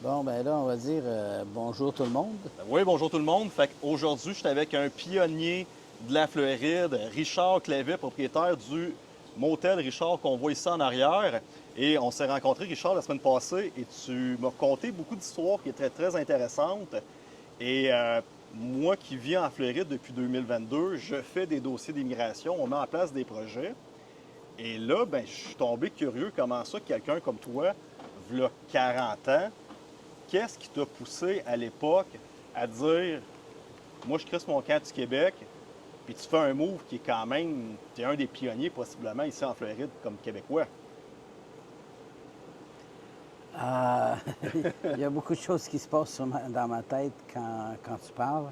Bon, ben là, on va dire bonjour tout le monde. Oui, bonjour tout le monde. Aujourd'hui, je suis avec un pionnier de la Floride, Richard Clavet, propriétaire du motel Richard qu'on voit ici en arrière. Et on s'est rencontré, Richard, la semaine passée, et tu m'as conté beaucoup d'histoires qui étaient très intéressantes. Et moi qui vis en Floride depuis 2022, je fais des dossiers d'immigration, on met en place des projets. Et là, ben, je suis tombé curieux comment ça, quelqu'un comme toi, v'là 40 ans, qu'est-ce qui t'a poussé à l'époque à dire, moi je crée mon camp du Québec, puis tu fais un move qui est quand même, tu es un des pionniers possiblement ici en Floride comme Québécois. Euh, il y a beaucoup de choses qui se passent dans ma tête quand tu parles.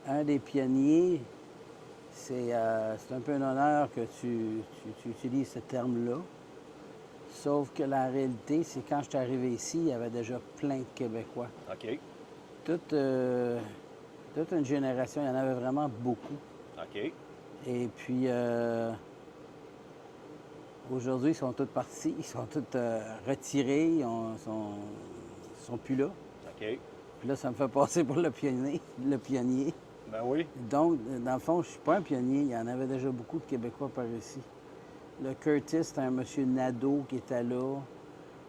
Un des pionniers, c'est un peu un honneur que tu utilises ce terme-là. Sauf que la réalité, c'est quand je suis arrivé ici, il y avait déjà plein de Québécois. OK. Toute, toute une génération, il y en avait vraiment beaucoup. OK. Et puis, aujourd'hui, ils sont tous partis, ils sont tous retirés, sont plus là. OK. Puis là, ça me fait passer pour le pionnier. Le pionnier. Ben oui. Donc, dans le fond, je ne suis pas un pionnier. Il y en avait déjà beaucoup de Québécois par ici. Le Curtis, c'était un monsieur Nadeau qui était là.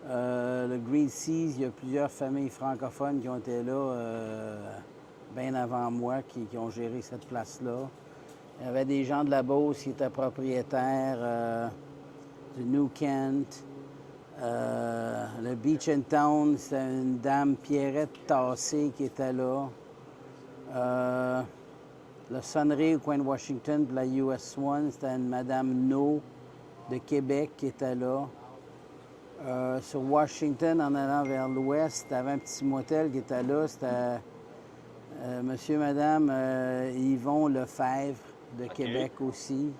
Le Green Seas, il y a plusieurs familles francophones qui ont été là bien avant moi, qui ont géré cette place-là. Il y avait des gens de la Beauce qui étaient propriétaires du New Kent. Le Beach and Town, c'était une dame Pierrette Tassé qui était là. Le Sunray au coin de Washington, de la US One, c'était une madame No de Québec qui était là. Sur Washington, en allant vers l'ouest, il y avait un petit motel qui était là. C'était monsieur, madame Yvon Lefebvre de OK. Québec aussi.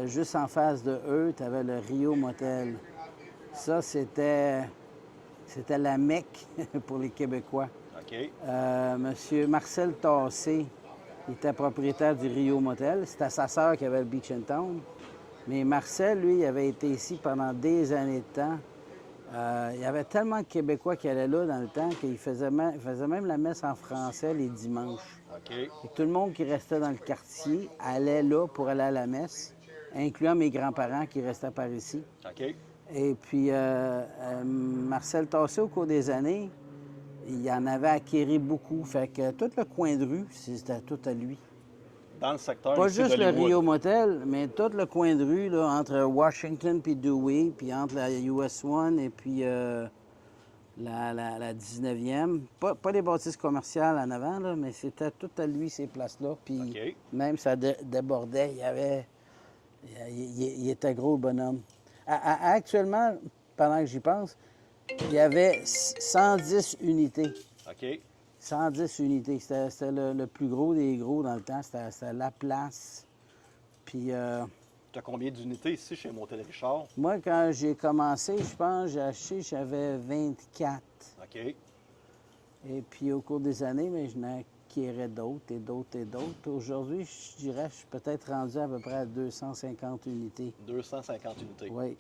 Juste en face de eux, tu avais le Rio Motel. Ça, c'était la Mecque pour les Québécois. OK. Monsieur Marcel Tassé était propriétaire du Rio Motel. C'était sa sœur qui avait le Beach and Town. Mais Marcel, lui, il avait été ici pendant des années de temps. Il y avait tellement de Québécois qui allaient là dans le temps qu'il faisait même la messe en français les dimanches. OK. Et tout le monde qui restait dans le quartier allait là pour aller à la messe, incluant mes grands-parents qui restaient par ici. OK. Et puis, Marcel Tassé, au cours des années, il en avait acquéri beaucoup. Fait que tout le coin de rue, c'était tout à lui. Dans le secteur Pas ici juste le d'Hollywood. Rio Motel, mais tout le coin de rue, là, entre Washington puis Dewey, puis entre la US One et puis la 19e. Pas les bâtisses commerciales en avant, là, mais c'était tout à lui, ces places-là. Puis OK. même ça débordait. Il était gros, le bonhomme. Actuellement, pendant que j'y pense, il y avait 110 unités. OK. 110 unités. C'était le plus gros des gros dans le temps. C'était la place. Puis Tu as combien d'unités ici chez Motel Richard? moi, quand j'ai commencé, je pense, j'ai acheté, j'avais 24. OK. Et puis au cours des années, mais je n'acquérais d'autres et d'autres et d'autres. Aujourd'hui, je dirais, je suis peut-être rendu à peu près à 250 unités. 250 unités. Oui.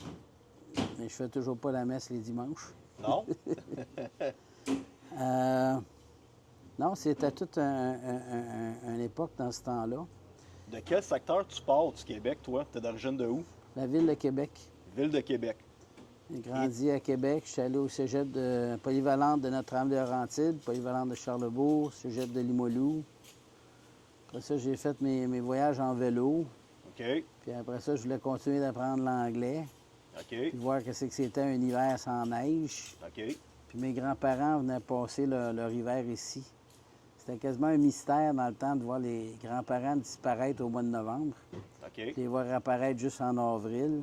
Mais je fais toujours pas la messe les dimanches. Non? Non, c'était toute une époque dans ce temps-là. De quel secteur tu pars du Québec, toi? Tu es d'origine de où? La ville de Québec. Ville de Québec. J'ai grandi à Québec. Je suis allé au cégep de Polyvalente de Notre-Dame-de-Laurentides, Polyvalente de Charlebourg, cégep de Limoilou. Après ça, j'ai fait mes voyages en vélo. OK. Puis après ça, je voulais continuer d'apprendre l'anglais, OK. puis voir qu'est-ce que c'était un hiver sans neige. OK. Puis mes grands-parents venaient passer leur hiver ici. C'était quasiment un mystère dans le temps de voir les grands-parents disparaître au mois de novembre, OK. puis les voir apparaître juste en avril.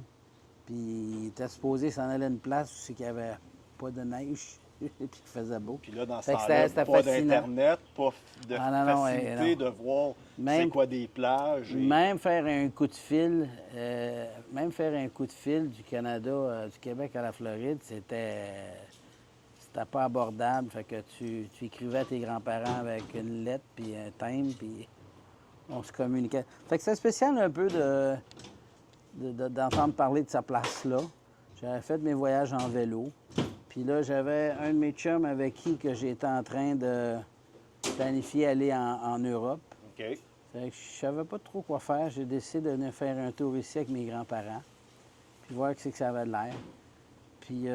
Puis ils étaient supposés s'en aller à une place où il n'y avait pas de neige, puis qu'il faisait beau. Puis là, dans ce Fait que temps-là, c'était pas fascinant. d'Internet, pas de Ah, non, facilité non. de voir c'est Même- quoi des plages. Même faire un coup de fil, du Canada, du Québec à la Floride, c'était pas abordable. Fait que tu écrivais à tes grands-parents avec une lettre puis un thème, puis on se communiquait. Fait que c'est spécial un peu d'entendre parler de sa place-là. J'avais fait mes voyages en vélo. Puis Puis là, j'avais un de mes chums avec qui que j'étais en train de planifier aller en Europe. OK. Fait que je savais pas trop quoi faire. J'ai décidé de venir faire un tour ici avec mes grands-parents. Puis voir que c'est que ça avait de l'air. Puis,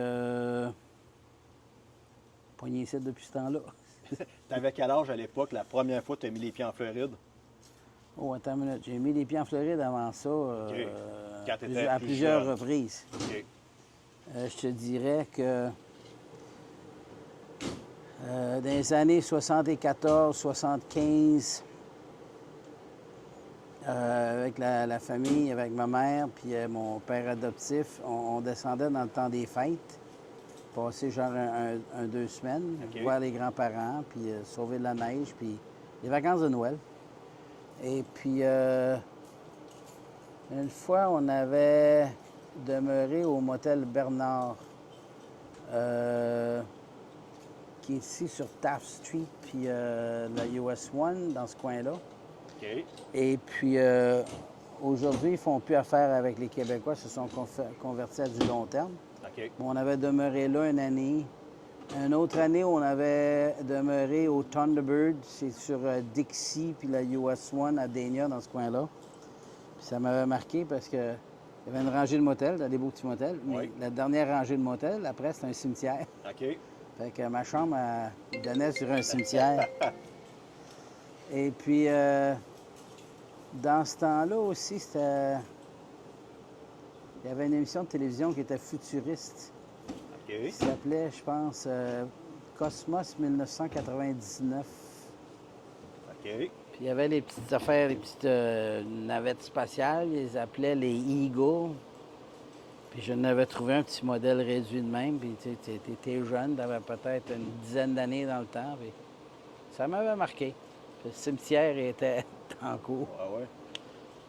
pogné ici depuis ce temps-là. T'avais quel âge à l'époque, la première fois que tu as mis les pieds en Floride? Oh, attends une minute. J'ai mis les pieds en Floride avant ça Quand t'étais à plus plusieurs jeune. reprises. OK. Je te dirais que dans les années 74, 75, avec la famille, avec ma mère, puis mon père adoptif, on descendait dans le temps des fêtes, passer genre deux semaines, OK. voir les grands-parents, puis sauver de la neige, puis les vacances de Noël. Et puis, une fois, on avait demeuré au motel Bernard, qui est ici sur Taft Street, puis la US One, dans ce coin-là. OK. Et puis, aujourd'hui, ils ne font plus affaire avec les Québécois, se sont convertis à du long terme. OK. On avait demeuré là une année. Une autre année, on avait demeuré au Thunderbird, c'est sur Dixie, puis la US One à Dania, dans ce coin-là. Puis ça m'avait marqué parce que il y avait une rangée de motels, des beaux petits motels, mais Oui. la dernière rangée de motels, après, c'était un cimetière. OK. Fait que ma chambre, elle donnait sur un cimetière. Et puis, dans ce temps-là aussi, c'était... Il y avait une émission de télévision qui était futuriste. OK. Qui s'appelait, je pense, Cosmos 1999. OK. Puis il y avait les petites affaires, les petites navettes spatiales, ils les appelaient les Eagle. Puis je n'avais trouvé un petit modèle réduit de même, puis tu étais jeune, tu avais peut-être une dizaine d'années dans le temps, puis ça m'avait marqué. Puis le cimetière était en cours. Ah ouais.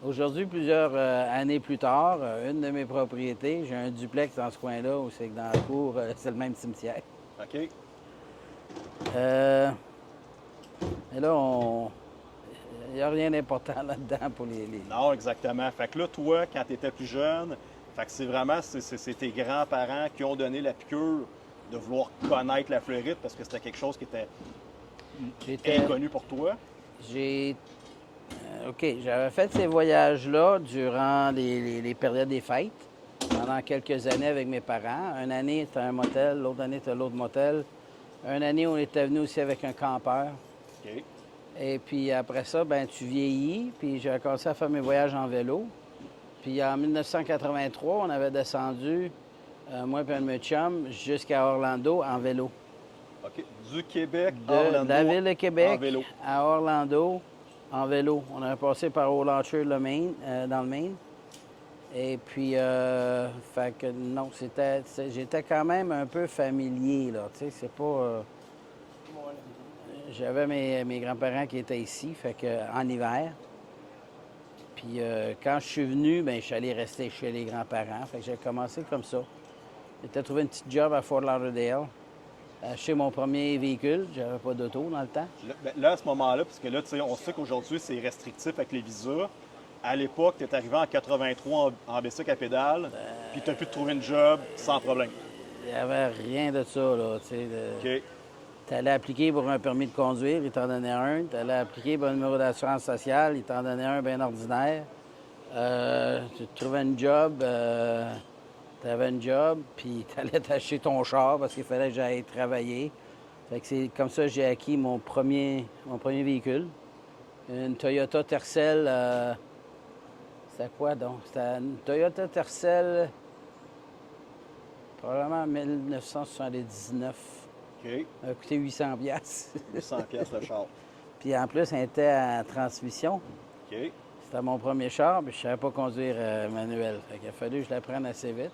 Aujourd'hui, plusieurs années plus tard, une de mes propriétés, j'ai un duplex dans ce coin-là où c'est que dans la cour, c'est le même cimetière. OK. Et là, il n'y a rien d'important là-dedans pour les... Non, exactement. Fait que là, toi, quand tu étais plus jeune, fait que c'est vraiment c'est tes grands-parents qui ont donné la piqûre de vouloir connaître la Floride parce que c'était quelque chose qui était inconnu pour toi. OK, j'avais fait ces voyages-là durant les périodes des fêtes, pendant quelques années avec mes parents. Une année, c'était un motel, l'autre année, c'était l'autre motel. Une année, on était venu aussi avec un campeur. OK. Et puis après ça, ben tu vieillis, puis j'ai commencé à faire mes voyages en vélo. Puis en 1983, on avait descendu, moi et un de mes chums, jusqu'à Orlando en vélo. OK. Du Québec à De Orlando, la ville de Québec en vélo. à Orlando en vélo. On avait passé par Olancher, dans le Maine. Et puis, fait que non, j'étais quand même un peu familier, là. Tu sais, c'est pas... J'avais mes grands-parents qui étaient ici, fait que en hiver. Puis quand je suis venu, bien, je suis allé rester chez les grands-parents. Fait que j'ai commencé comme ça. J'ai trouvé une petite job à Fort Lauderdale. Acheter mon premier véhicule. J'avais pas d'auto dans le temps. Là, à ce moment-là, parce que là, tu sais, on sait qu'aujourd'hui, c'est restrictif avec les visas. À l'époque, tu es arrivé en 83 en bicycle à pédale, puis tu as pu te trouver une job sans problème. Il n'y avait rien de ça, là, tu sais. OK. Tu allais appliquer pour un permis de conduire, ils t'en donnaient un. Tu allais appliquer pour un numéro d'assurance sociale, ils t'en donnaient un bien ordinaire. Tu te trouvais une job, tu avais une job, puis tu allais t'acheter ton char parce qu'il fallait que j'aille travailler. Fait que c'est comme ça que j'ai acquis mon premier véhicule. Une Toyota Tercel. C'était quoi donc? C'était une Toyota Tercel, probablement en 1979. OK. Ça m'a coûté 800 piastres. 800 pièces le char. Puis en plus, elle était à transmission. OK. C'était mon premier char, puis je ne savais pas conduire manuel. Fait qu'il a fallu que je l'apprenne assez vite.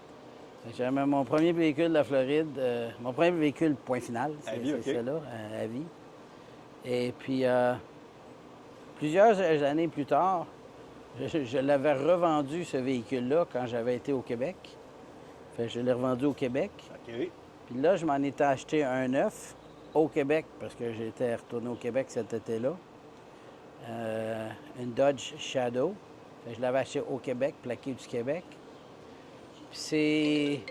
Fait que j'avais mon premier véhicule de la Floride, mon premier véhicule, point final, À vie, OK. c'est celui-là, à vie. Et puis, plusieurs années plus tard, je l'avais revendu, ce véhicule-là, quand j'avais été au Québec. Fait que je l'ai revendu au Québec. OK. Puis là, je m'en étais acheté un neuf au Québec, parce que j'étais retourné au Québec cet été-là. Une Dodge Shadow. Fait que je l'avais acheté au Québec, plaqué du Québec. Puis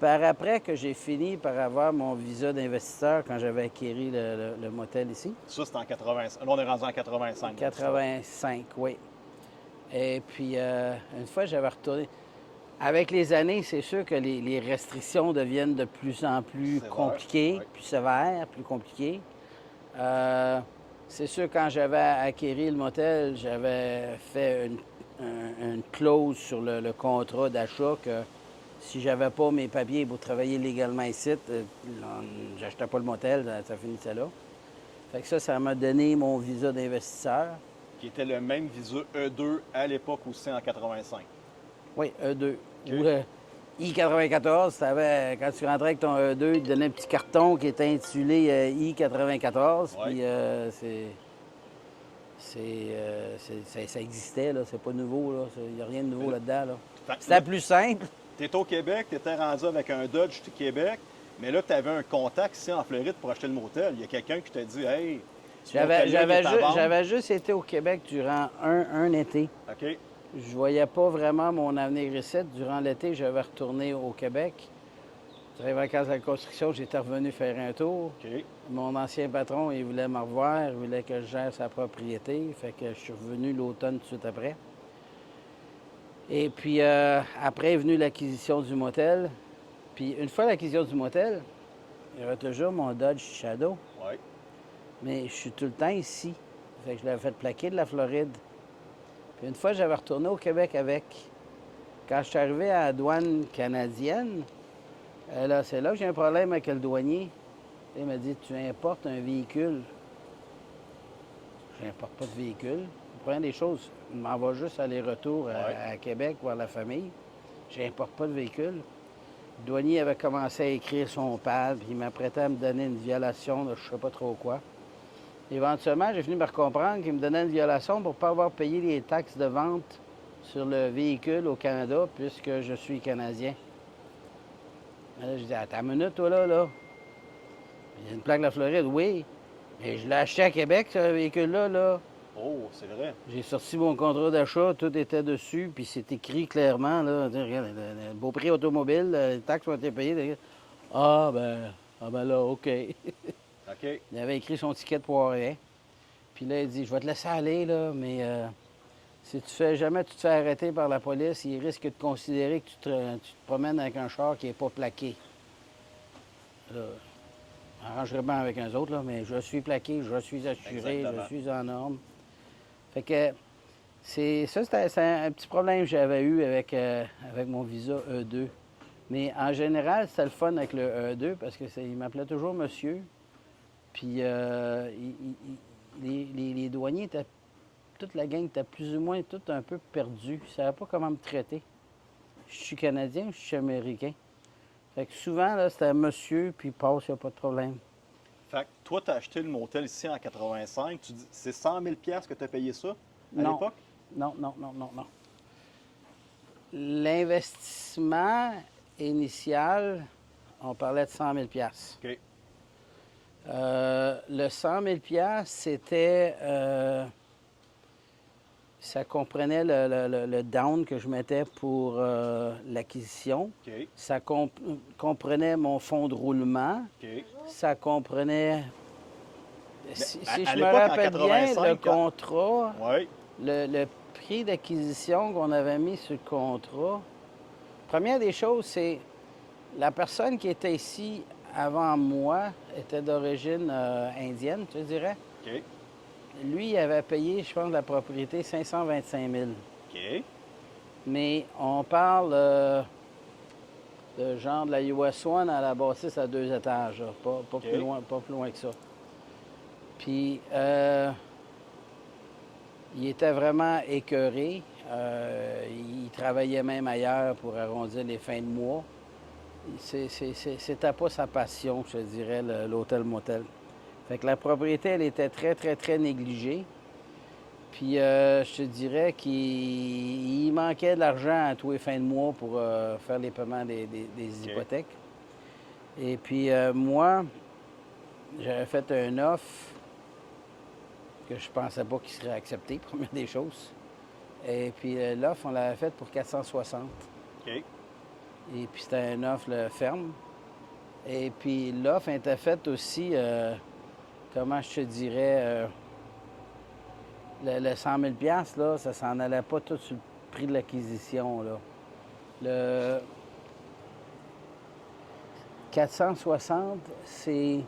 Par après que j'ai fini par avoir mon visa d'investisseur quand j'avais acquis le motel ici. Ça, c'est en 85. Là, on est rendu en 85. 85, oui. Et puis, une fois, j'avais retourné. Avec les années, c'est sûr que les restrictions deviennent de plus en plus Sévères, compliquées, oui. plus sévères, plus compliquées. C'est sûr, quand j'avais acquis le motel, j'avais fait une clause sur le contrat d'achat que si j'avais pas mes papiers pour travailler légalement ici, j'achetais pas le motel, ça finissait là. Fait que ça m'a donné mon visa d'investisseur. Qui était le même visa E2 à l'époque aussi en 85. Oui, E2. OK. Ou le I-94, quand tu rentrais avec ton E2, il te donnait un petit carton qui était intitulé I-94. Ouais. Puis ça existait, là. C'est pas nouveau, là. Il n'y a rien de nouveau là-dedans, là. Fait que C'était là, plus simple. tu étais au Québec, tu étais rendu avec un Dodge du Québec, mais là, tu avais un contact ici en Floride pour acheter le motel. Il y a quelqu'un qui t'a dit, hey, ce motel-là, il est à vendre. J'avais juste été au Québec durant un été. OK. Je voyais pas vraiment mon avenir ici. Durant l'été, j'avais retourné au Québec. J'avais vacances à la construction, j'étais revenu faire un tour. OK. Mon ancien patron, il voulait me revoir, il voulait que je gère sa propriété. Fait que je suis revenu l'automne tout de suite après. Et puis, après est venue l'acquisition du motel. Puis, une fois l'acquisition du motel, il y avait toujours mon Dodge Shadow. Oui. Mais je suis tout le temps ici. Fait que je l'avais fait plaquer de la Floride. Puis, une fois, j'avais retourné au Québec avec. Quand je suis arrivé à la douane canadienne, là, c'est là que j'ai un problème avec le douanier. Il m'a dit, tu importes un véhicule. Je n'importe pas de véhicule. Première des choses, je m'en vais juste aller-retour à Québec voir la famille. Je n'importe pas de véhicule. Le douanier avait commencé à écrire son pad, puis il m'apprêtait à me donner une violation de je ne sais pas trop quoi. Éventuellement, j'ai fini par comprendre qu'il me donnait une violation pour ne pas avoir payé les taxes de vente sur le véhicule au Canada, puisque je suis Canadien. Là, je dis, attends une minute, toi, là. Il y a une plaque de la Floride, oui. Mais je l'ai acheté à Québec, ce véhicule-là, là. Oh, c'est vrai. J'ai sorti mon contrat d'achat, tout était dessus, puis c'est écrit clairement, là, regarde, le beau prix automobile, les taxes ont été payées. Ah ben là, OK. OK. Il avait écrit son ticket pour rien. Puis là, il dit, je vais te laisser aller, là, mais si jamais tu te fais arrêter par la police, il risque de considérer que tu te promènes avec un char qui n'est pas plaqué. Là, arrangerai bien avec un autre, là, mais je suis plaqué, je suis assuré, Exactement. je suis en norme. Fait que c'est un petit problème que j'avais eu avec mon visa E2. Mais en général, c'était le fun avec le E2 parce qu'il m'appelait toujours monsieur. Puis les douaniers étaient, toute la gang était plus ou moins tout un peu perdue. Ils ne savaient pas comment me traiter. Je suis Canadien, je suis Américain. Fait que souvent, là, c'était monsieur, puis passe, il n'y a pas de problème. Fait que toi, tu as acheté le motel ici en 85. Tu dis, c'est 100 000 que tu as payé ça à Non. l'époque? Non. L'investissement initial, on parlait de 100 000 OK. Le 100 000 c'était... ça comprenait le down que je mettais pour l'acquisition. OK. Ça comprenait mon fonds de roulement. OK. Ça comprenait... Si à je me l'époque, en rappelle bien, 85, le contrat... Oui. Le prix d'acquisition qu'on avait mis sur le contrat, première des choses, c'est la personne qui était ici avant moi était d'origine indienne, tu dirais. OK. Lui, il avait payé, je pense, la propriété 525 000. OK. Mais on parle de genre de la US One à la bâtisse à 2 étages, là. Pas OK. plus loin que ça. Puis... il était vraiment écœuré. Il travaillait même ailleurs pour arrondir les fins de mois. C'était pas sa passion, je te dirais, l'hôtel-motel. Fait que la propriété, elle était très, très, très négligée. Puis je te dirais qu'il manquait de l'argent à tous les fins de mois pour faire les paiements des hypothèques. Et puis moi, j'avais fait un offre que je pensais pas qu'il serait accepté, première des choses. Et puis l'offre, on l'avait faite pour 460. OK. Et puis c'était une offre ferme. Et puis l'offre était faite aussi, comment je te dirais, le 100 000 là, ça s'en allait pas tout sur le prix de l'acquisition, là. Le 460, c'est...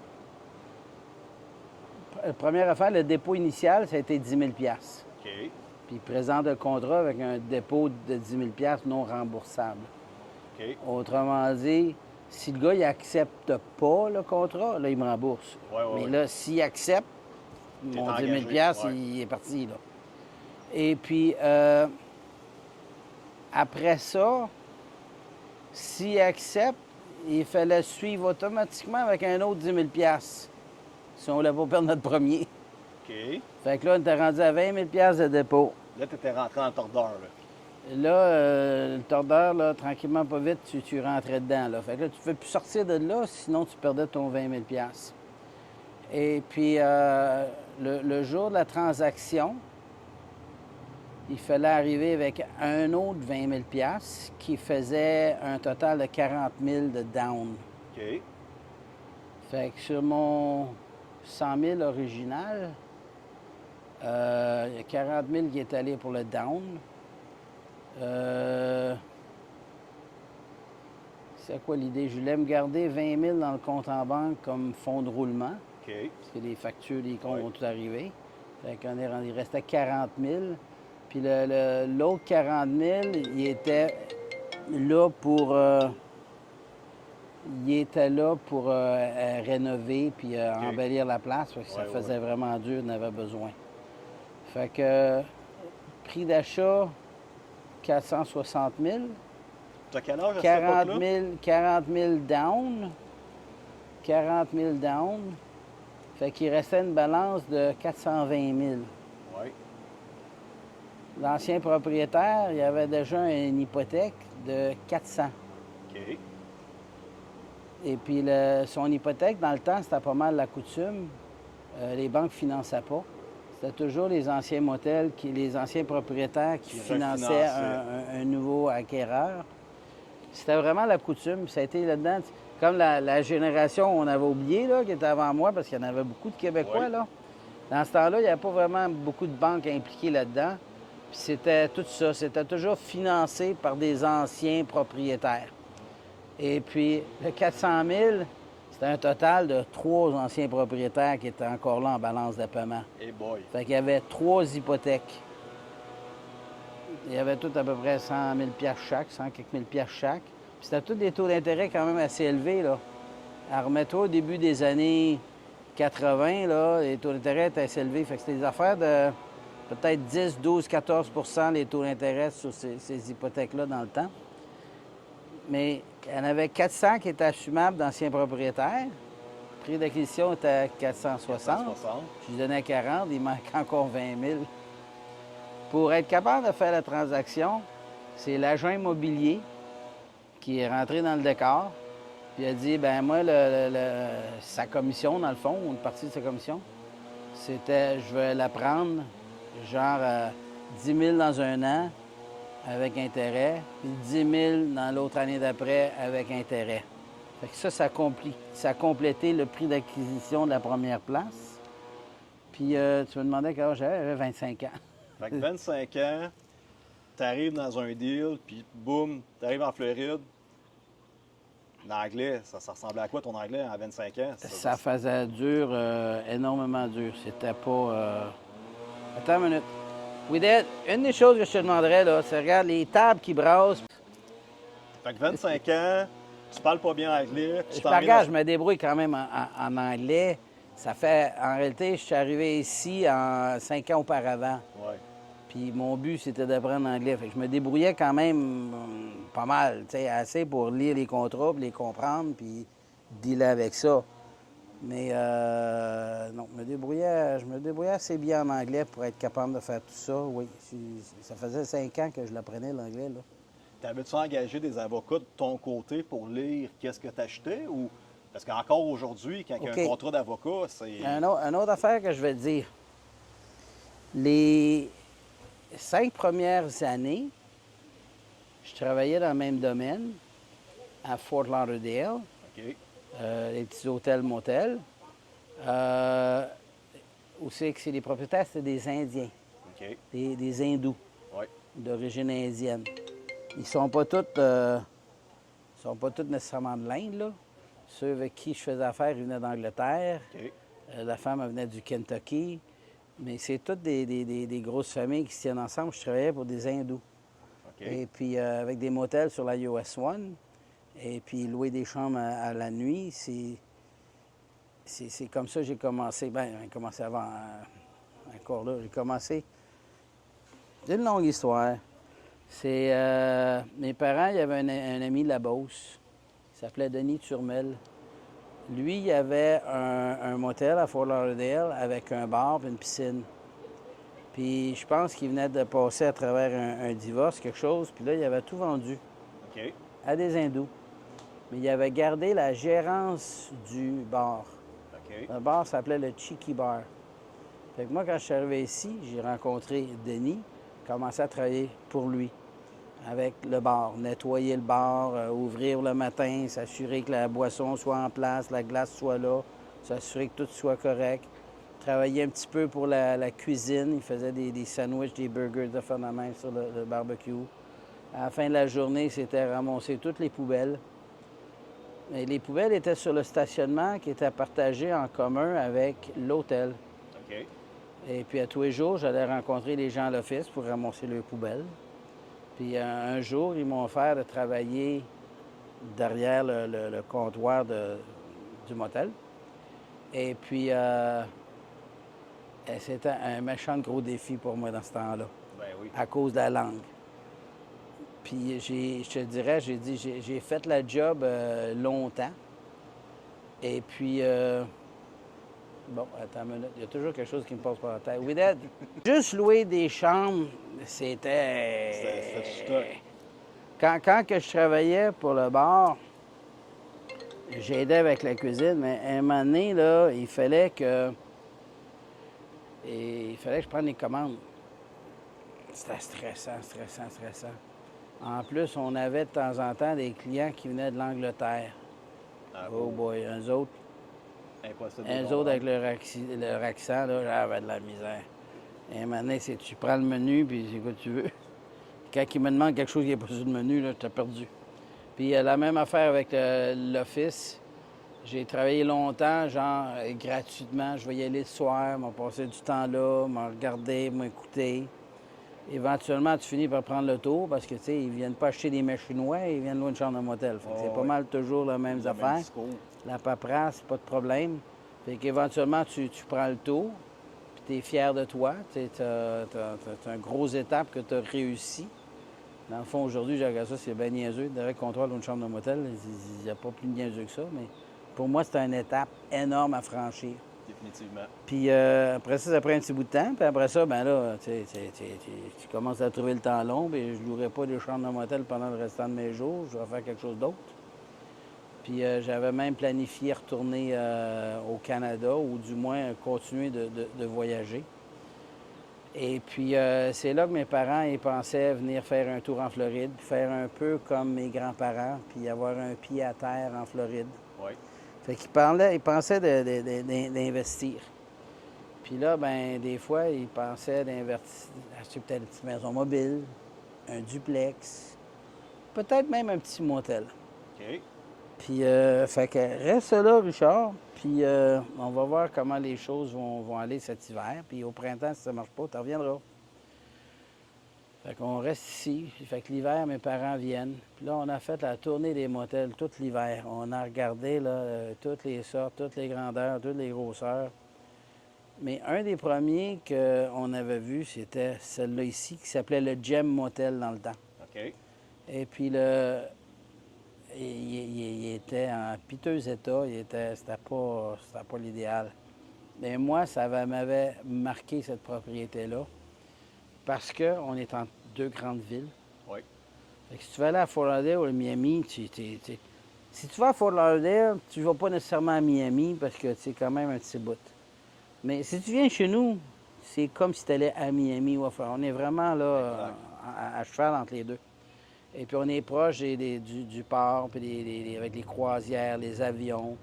La première affaire, le dépôt initial, ça a été 10 000 OK. Puis il présente le contrat avec un dépôt de 10 000 non remboursable. OK. Autrement dit, si le gars n'accepte pas le contrat, là, il me rembourse. Mais là, s'il accepte, mon 10 000 il est parti, là. Et puis, après ça, s'il accepte, il fallait suivre automatiquement avec un autre 10 000 si on ne voulait pas perdre notre premier. OK. Fait que là, on était rendu à 20 000 de dépôt. Là, tu étais rentré en tordeur, là. Là, le tordeur, là, tranquillement, pas vite, tu rentrais dedans. Là. Fait que là, tu ne pouvais plus sortir de là, sinon tu perdais ton 20 000 Et puis, le jour de la transaction, il fallait arriver avec un autre 20 000 qui faisait un total de 40 000 de down. OK. Fait que sur mon 100 000 original, il y a 40 000 qui est allé pour le down. C'est quoi l'idée? Je voulais me garder 20 000 dans le compte en banque comme fonds de roulement. OK. Parce que les factures, les comptes vont tout arriver. Fait qu'on est rendu, il restait 40 000. Puis l'autre 40 000, il était là pour... rénover puis embellir la place parce que ça faisait vraiment dur, on avait besoin. Fait que prix d'achat, 460 000. Tu as quel âge à cette 40 époque-là? 000, 40 000 down. 40 000 down. Fait qu'il restait une balance de 420 000. Oui. L'ancien propriétaire, il avait déjà une hypothèque de 400. OK. Et puis son hypothèque, dans le temps, c'était pas mal la coutume. Les banques ne finançaient pas. C'était toujours les anciens motels, les anciens propriétaires qui finançaient un nouveau acquéreur. C'était vraiment la coutume. Ça a été là-dedans, comme la génération, on avait oublié, là, qui était avant moi, parce qu'il y en avait beaucoup de Québécois, là. Dans ce temps-là, il n'y avait pas vraiment beaucoup de banques impliquées là-dedans. Puis c'était tout ça. C'était toujours financé par des anciens propriétaires. Et puis, le 400 000, c'était un total de 3 anciens propriétaires qui étaient encore là en balance de paiement. Hey boy. Fait qu'il y avait 3 hypothèques. Il y avait tout à peu près 100 000 chaque, 100 quelques mille piastres chaque. Puis c'était tous des taux d'intérêt quand même assez élevés, là. Alors, remets-toi au début des années 80, là, les taux d'intérêt étaient assez élevés. Fait que c'était des affaires de peut-être 10, 12, 14 les taux d'intérêt sur ces hypothèques-là dans le temps. Mais il y en avait 400 qui étaient assumables d'anciens propriétaires. Le prix d'acquisition était à 460. Je lui donnais 40, il manque encore 20 000. Pour être capable de faire la transaction, c'est l'agent immobilier qui est rentré dans le décor. Puis il a dit, ben moi, sa commission, dans le fond, une partie de sa commission, c'était, je vais la prendre, genre 10 000 dans un an, avec intérêt, puis 10 000 dans l'autre année d'après avec intérêt. Fait que ça a complété le prix d'acquisition de la première place. Puis tu me demandais quel âge j'avais 25 ans. Fait que 25 ans, tu arrives dans un deal, puis boum, tu arrives en Floride. L'anglais, ça ressemblait à quoi ton anglais à 25 ans? Ça faisait dur, énormément dur. C'était pas... Attends une minute. Wided, une des choses que je te demanderais, là, c'est regarde les tables qui brassent. Fait que 25 ans, tu parles pas bien anglais. Je me débrouille quand même en anglais. Ça fait, en réalité, je suis arrivé ici en 5 ans auparavant. Ouais. Puis mon but, c'était d'apprendre l'anglais. Fait que je me débrouillais quand même pas mal, tu sais, assez pour lire les contrats, puis les comprendre, puis dealer avec ça. Mais non, je me débrouillais assez bien en anglais pour être capable de faire tout ça, oui. Ça faisait 5 ans que je l'apprenais, l'anglais, là. T'avais-tu engagé des avocats de ton côté pour lire qu'est-ce que tu achetais ou... Parce qu'encore aujourd'hui, quand il y a un contrat d'avocat, c'est... Une autre affaire que je vais te dire. Les 5 premières années, je travaillais dans le même domaine. à Fort Lauderdale, OK. les petits hôtels-motels. Où c'est que c'est les propriétaires, c'était des Indiens, OK. des Hindous Oui. d'origine indienne. Ils sont pas sont pas tous nécessairement de l'Inde, là. Ceux avec qui je faisais affaire, ils venaient d'Angleterre. OK. La femme, elle venait du Kentucky. Mais c'est toutes des grosses familles qui se tiennent ensemble. Je travaillais pour des hindous. OK. Et puis, avec des motels sur la US 1. Et puis, louer des chambres à la nuit, c'est comme ça que j'ai commencé. Bien, j'ai commencé avant, encore là. J'ai commencé. C'est une longue histoire. C'est mes parents, il y avait un ami de la Beauce. Il s'appelait Denis Turmel. Lui, il avait un motel à Fort Lauderdale avec un bar et une piscine. Puis je pense qu'il venait de passer à travers un divorce, quelque chose. Puis là, il avait tout vendu OK. à des hindous. Mais il avait gardé la gérance du bar. OK. Le bar s'appelait le Cheeky Bar. Fait que moi, quand je suis arrivé ici, j'ai rencontré Denis, commencé à travailler pour lui avec le bar. Nettoyer le bar, ouvrir le matin, s'assurer que la boisson soit en place, la glace soit là, s'assurer que tout soit correct. Travailler un petit peu pour la cuisine. Il faisait des sandwichs, des burgers de fin de main sur le barbecue. À la fin de la journée, c'était ramasser toutes les poubelles. Et les poubelles étaient sur le stationnement qui était partagé en commun avec l'hôtel. OK. Et puis à tous les jours, j'allais rencontrer les gens à l'office pour ramasser leurs poubelles. Puis un jour, ils m'ont offert de travailler derrière le comptoir du motel. Et puis, c'était un méchant gros défi pour moi dans ce temps-là, Ben oui. à cause de la langue. Puis je te dirais, j'ai fait la job longtemps. Et puis, bon, attends une minute, il y a toujours quelque chose qui me passe par la tête. Oui, Dad, juste louer des chambres, c'était... C'était stock. Quand que je travaillais pour le bar, j'aidais avec la cuisine, mais à un moment donné, là, il fallait que je prenne les commandes. C'était stressant. En plus, on avait de temps en temps des clients qui venaient de l'Angleterre. Ah, Oh boy, eux autres, Impossible de avec comprendre. leur accent, là, j'avais de la misère. Et à un moment donné, c'est tu prends le menu, puis c'est quoi tu veux. Quand ils me demandent quelque chose qui n'est pas sur le menu, là, t'as perdu. Puis la même affaire avec l'office. J'ai travaillé longtemps, genre gratuitement. Je vais y aller le soir, m'en passer du temps là, m'en regarder, m'écouter. Éventuellement, tu finis par prendre le tour parce que, tu sais, ils viennent pas acheter des mets chinois, ils viennent louer une chambre de motel. Fait que c'est pas ouais. mal toujours les mêmes Le même affaires. discours. La paperasse, pas de problème. Fait qu'éventuellement, tu prends le tour, puis tu es fier de toi. Tu as une grosse étape que tu as réussi. Dans le fond, aujourd'hui, j'ai regardé ça, c'est bien niaiseux. Derrière le comptoir d'une chambre de motel, il n'y a pas plus niaiseux que ça, mais pour moi, c'était une étape énorme à franchir. Définitivement. Puis après ça prend un petit bout de temps. Puis après ça, ben là, tu commences à trouver le temps long. Puis je ne louerai pas des chambres de motel pendant le restant de mes jours. Je vais faire quelque chose d'autre. Puis j'avais même planifié retourner au Canada, ou du moins continuer de voyager. Et puis c'est là que mes parents ils pensaient venir faire un tour en Floride, puis faire un peu comme mes grands-parents, puis avoir un pied à terre en Floride. Oui. Fait qu'ils pensaient d'investir. Puis là, ben des fois, ils pensaient acheter peut-être une petite maison mobile, un duplex, peut-être même un petit motel. OK. Puis, fait que reste là, Richard, puis on va voir comment les choses vont aller cet hiver. Puis au printemps, si ça ne marche pas, tu reviendras. Fait qu'on reste ici. Fait que l'hiver, mes parents viennent. Puis là, on a fait la tournée des motels tout l'hiver. On a regardé là, toutes les sortes, toutes les grandeurs, toutes les grosseurs. Mais un des premiers qu'on avait vu, c'était celle-là ici, qui s'appelait le Gem Motel dans le temps. OK. Et puis, il était en piteux état. C'était pas l'idéal. Mais moi, m'avait marqué cette propriété-là. Parce qu'on est en deux grandes villes. Oui. Fait que si tu vas aller à Fort Lauderdale ou à Miami, si tu vas à Fort Lauderdale, tu ne vas pas nécessairement à Miami parce que c'est quand même un petit bout. Mais si tu viens chez nous, c'est comme si tu allais à Miami ou à Fort. On est vraiment là à cheval entre les deux. Et puis on est proche du port, puis avec les croisières, les avions.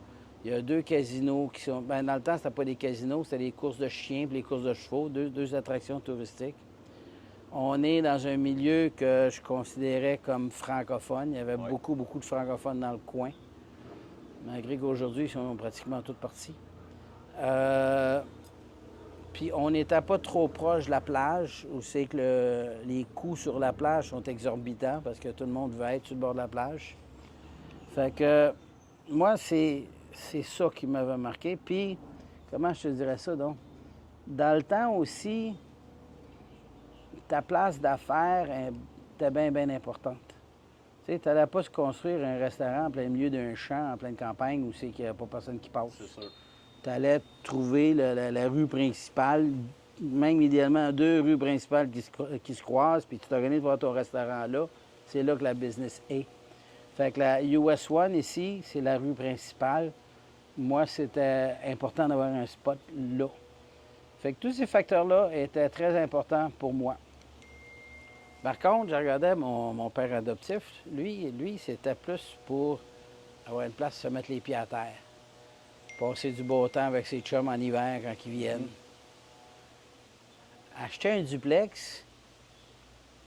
Il y a 2 casinos qui sont... Ben, dans le temps, c'était pas des casinos, c'était les courses de chiens puis les courses de chevaux, deux attractions touristiques. On est dans un milieu que je considérais comme francophone. Il y avait beaucoup de francophones dans le coin, malgré qu'aujourd'hui, ils sont pratiquement tous partis. Puis on n'était pas trop proche de la plage, où c'est que les coûts sur la plage sont exorbitants parce que tout le monde veut être sur le bord de la plage. Fait que moi, c'est ça qui m'avait marqué. Puis, comment je te dirais ça, donc? Dans le temps aussi, ta place d'affaires était bien importante. Tu sais, tu n'allais pas se construire un restaurant en plein milieu d'un champ, en pleine campagne, où c'est qu'il n'y a pas personne qui passe. C'est sûr. Tu allais trouver la rue principale, même idéalement 2 rues principales qui se croisent, puis tu t'organises pour ton restaurant là. C'est là que la business est. Fait que la US One ici, c'est la rue principale. Moi, c'était important d'avoir un spot là. Fait que tous ces facteurs-là étaient très importants pour moi. Par contre, je regardais mon père adoptif. Lui, c'était plus pour avoir une place, se mettre les pieds à terre. Passer du beau temps avec ses chums en hiver quand ils viennent. Acheter un duplex,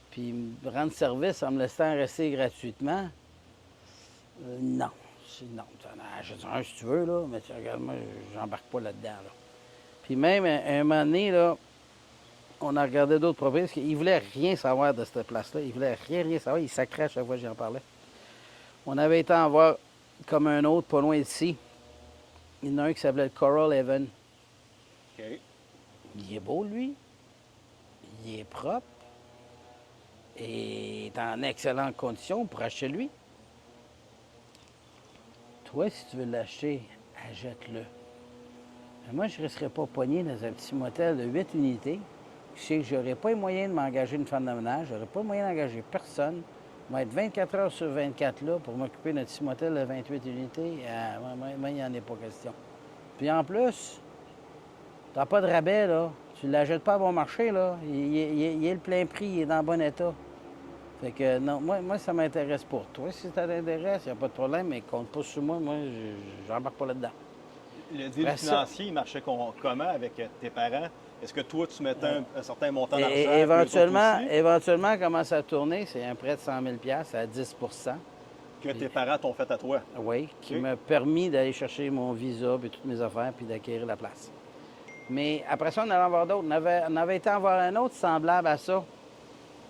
puis me rendre service en me laissant rester gratuitement, non. Non, tu en achètes un si tu veux, là, mais regarde, moi, j'embarque pas là-dedans. Là. Puis même, un moment donné, là, on a regardé d'autres propriétés, parce qu'ils ne voulaient rien savoir de cette place-là. Ils ne voulaient rien savoir. Ils sacraient à chaque fois que j'en parlais. On avait été en voir comme un autre, pas loin d'ici. Il y en a un qui s'appelait Coral Haven. OK. Il est beau, lui. Il est propre. Et il est en excellente condition pour acheter lui. Toi, si tu veux l'acheter, achète-le. Mais moi, je ne resterais pas pogné dans un petit motel de 8 unités. Je sais que je n'aurais pas les moyens de m'engager une femme de ménage, je n'aurais pas les moyens d'engager personne. Je vais être 24 heures sur 24 là pour m'occuper d'un petit motel de 28 unités. Moi, il n'y en a pas question. Puis en plus, tu n'as pas de rabais, là. Tu ne l'achètes pas à bon marché, là. Il est le plein prix, il est dans bon état. Fait que non, moi ça m'intéresse pas. Toi, si ça t'intéresse, il n'y a pas de problème, mais compte pas sur moi, j'embarque pas là-dedans. Le deal financier, il marchait comment avec tes parents? Est-ce que toi, tu mettais un certain montant d'argent? Éventuellement, comment ça a tourné? C'est un prêt de 100 000 à 10 que tes parents t'ont fait à toi? Oui, qui m'a permis d'aller chercher mon visa et toutes mes affaires puis d'acquérir la place. Mais après ça, on allait en voir d'autres. On avait été en voir un autre semblable à ça.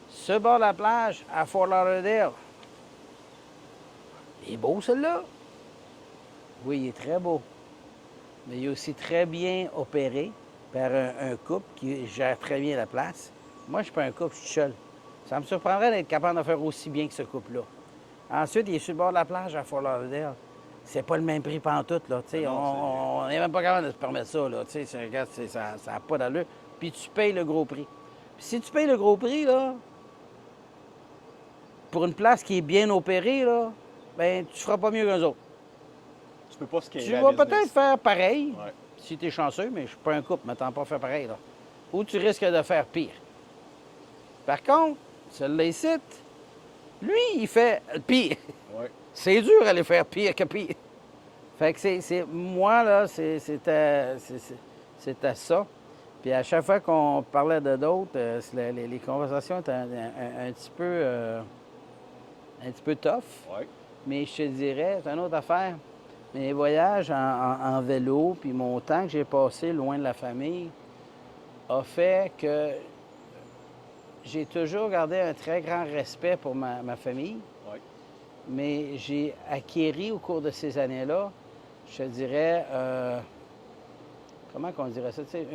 Ce bord de la plage, à Fort Lauderdale. Il est beau, celui-là. Oui, il est très beau. Mais il est aussi très bien opéré par un couple qui gère très bien la place. Moi, je suis pas un couple, je suis seul. Ça me surprendrait d'être capable de faire aussi bien que ce couple-là. Ensuite, il est sur le bord de la plage à Fort Lauderdale. C'est pas le même prix pantoute, là. On n'est même pas capable de se permettre ça, là. Regarde, ça n'a pas d'allure. Puis tu payes le gros prix. Puis si tu payes le gros prix, là, pour une place qui est bien opérée, là, ben tu feras pas mieux qu'eux autres. Tu peux pas scaler Tu la vas business. peut-être faire pareil, Ouais. si tu es chanceux, mais je suis pas un couple, m'attends pas à faire pareil, là. Ou tu risques de faire pire. Par contre, celui-là ici, lui, il fait pire. Ouais. C'est dur d'aller faire pire que pire. Fait que moi, là, c'était ça. Puis à chaque fois qu'on parlait de d'autres, les conversations étaient un petit peu tough. Ouais. Mais je te dirais, c'est une autre affaire. Mes voyages en vélo, puis mon temps que j'ai passé loin de la famille, a fait que j'ai toujours gardé un très grand respect pour ma famille. Ouais. Mais j'ai acquéri au cours de ces années-là, je te dirais, comment qu'on dirait ça, tu sais,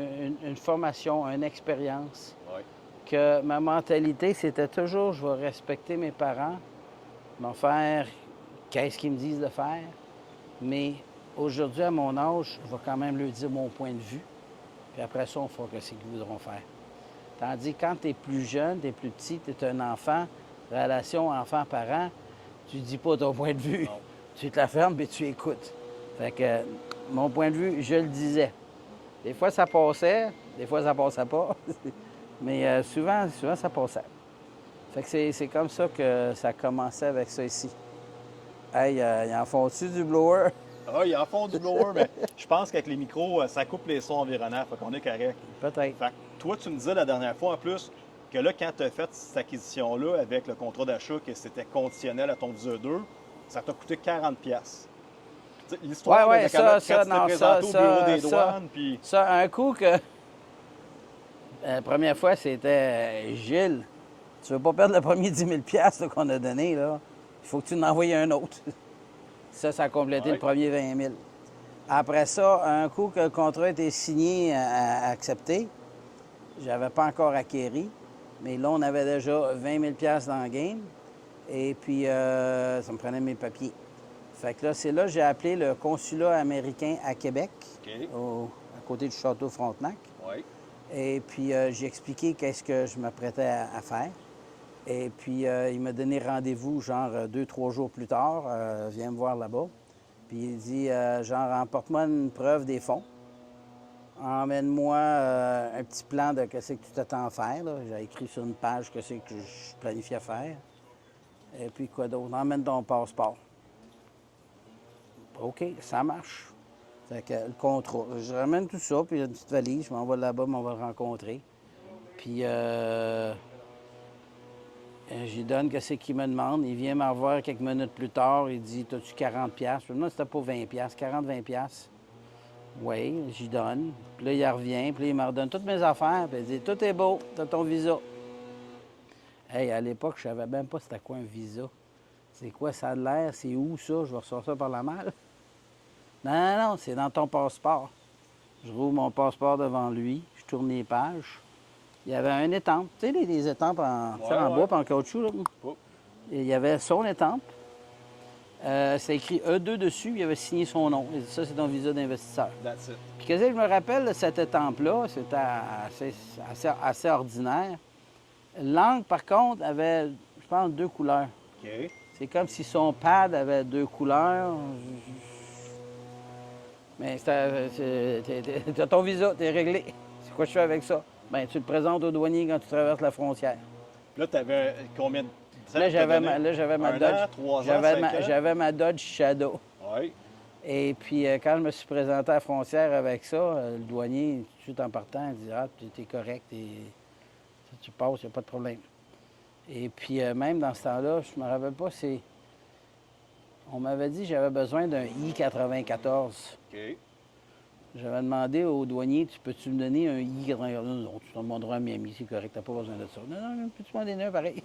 une formation, une expérience, Ouais. que ma mentalité, c'était toujours, je vais respecter mes parents, m'en faire qu'est-ce qu'ils me disent de faire, mais aujourd'hui, à mon âge, je vais quand même leur dire mon point de vue, puis après ça, on fera ce qu'ils voudront faire. Tandis que quand tu es plus jeune, tu es plus petit, tu es un enfant, relation enfant-parent, tu dis pas ton point de vue. Non. Tu te la fermes et tu écoutes. Fait que mon point de vue, je le disais. Des fois, ça passait, des fois, ça passait pas. Mais souvent, ça passait. Fait que c'est comme ça que ça a commencé avec ça ici. Hey, ils en font-tu du blower? Ah, il en font du blower, mais je pense qu'avec les micros, ça coupe les sons environnants, fait qu'on est correct. Peut-être. Fait que toi, tu me disais la dernière fois en plus que là, quand tu as fait cette acquisition-là avec le contrat d'achat, que c'était conditionnel à ton viseur 2, ça t'a coûté 40$. L'histoire Ouais, de ça, quand ça, tu t'es non, présenté au bureau des ça. douanes, puis... Ça, un coup que. La première fois, c'était Gilles, tu veux pas perdre le premier 10 000 là, qu'on a donné, là. Il faut que tu en envoies un autre. Ça a complété le premier 20 000. Après ça, un coup que le contrat a été signé, accepté, j'avais pas encore acquéri, mais là, on avait déjà 20 000 dans le game. Et puis, ça me prenait mes papiers. Fait que là, c'est là que j'ai appelé le consulat américain à Québec, OK. à côté du château Frontenac. Oui. Et puis, j'ai expliqué qu'est-ce que je m'apprêtais à faire. Et puis, il m'a donné rendez-vous, genre 2-3 jours plus tard. Viens me voir là-bas. Puis, il dit, genre, emporte-moi une preuve des fonds. Emmène-moi un petit plan de ce que tu t'attends à faire. J'ai écrit sur une page ce que je planifiais faire. Et puis, quoi d'autre? Emmène ton passeport. OK, ça marche. Fait que le contrat. Je ramène tout ça, puis une petite valise, je m'en vais là-bas, on va le rencontrer. Puis, j'y donne qu'est-ce qu'il me demande. Il vient me revoir quelques minutes plus tard, il dit, t'as-tu 40$? Puis moi, c'était pas 20$, 40-20$. Oui, j'y donne. Puis là, il revient, puis là, il me redonne toutes mes affaires, puis il dit, tout est beau, t'as ton visa. Hey, à l'époque, je savais même pas c'était quoi un visa. C'est quoi ça a l'air? C'est où ça? Je vais ressortir par la malle. Non, c'est dans ton passeport. Je rouvre mon passeport devant lui, je tourne les pages. Il y avait un étampe, tu sais, les étampes en bois et en caoutchouc. Là. Oh. Et il y avait son étampe. C'est écrit E2 dessus, il avait signé son nom. Il dit, ça, c'est ton visa d'investisseur. That's it. Puis qu'est-ce que je me rappelle de cette étampe-là, c'était assez ordinaire. L'encre, par contre, avait, je pense, 2 couleurs. OK. C'est comme si son pad avait 2 couleurs. Mais t'as ton visa, t'es réglé. C'est quoi je fais avec ça? Bien, tu le présentes au douanier quand tu traverses la frontière. Là, tu avais combien de temps? Là, j'avais ma Un Dodge. an, 3 ans, 5 ans? J'avais ma Dodge Shadow. Oui. Et puis, quand je me suis présenté à la frontière avec ça, le douanier, tout de suite en partant, il dit, ah, t'es correct, tu passes, il n'y a pas de problème. Et puis, même dans ce temps-là, je me rappelle pas, on m'avait dit que j'avais besoin d'un I-94. OK. J'avais demandé au douanier, peux-tu me donner un I-94? Non, tu t'en demanderas à Miami, c'est correct, t'as pas besoin de ça. Non, peux-tu m'en donner un pareil?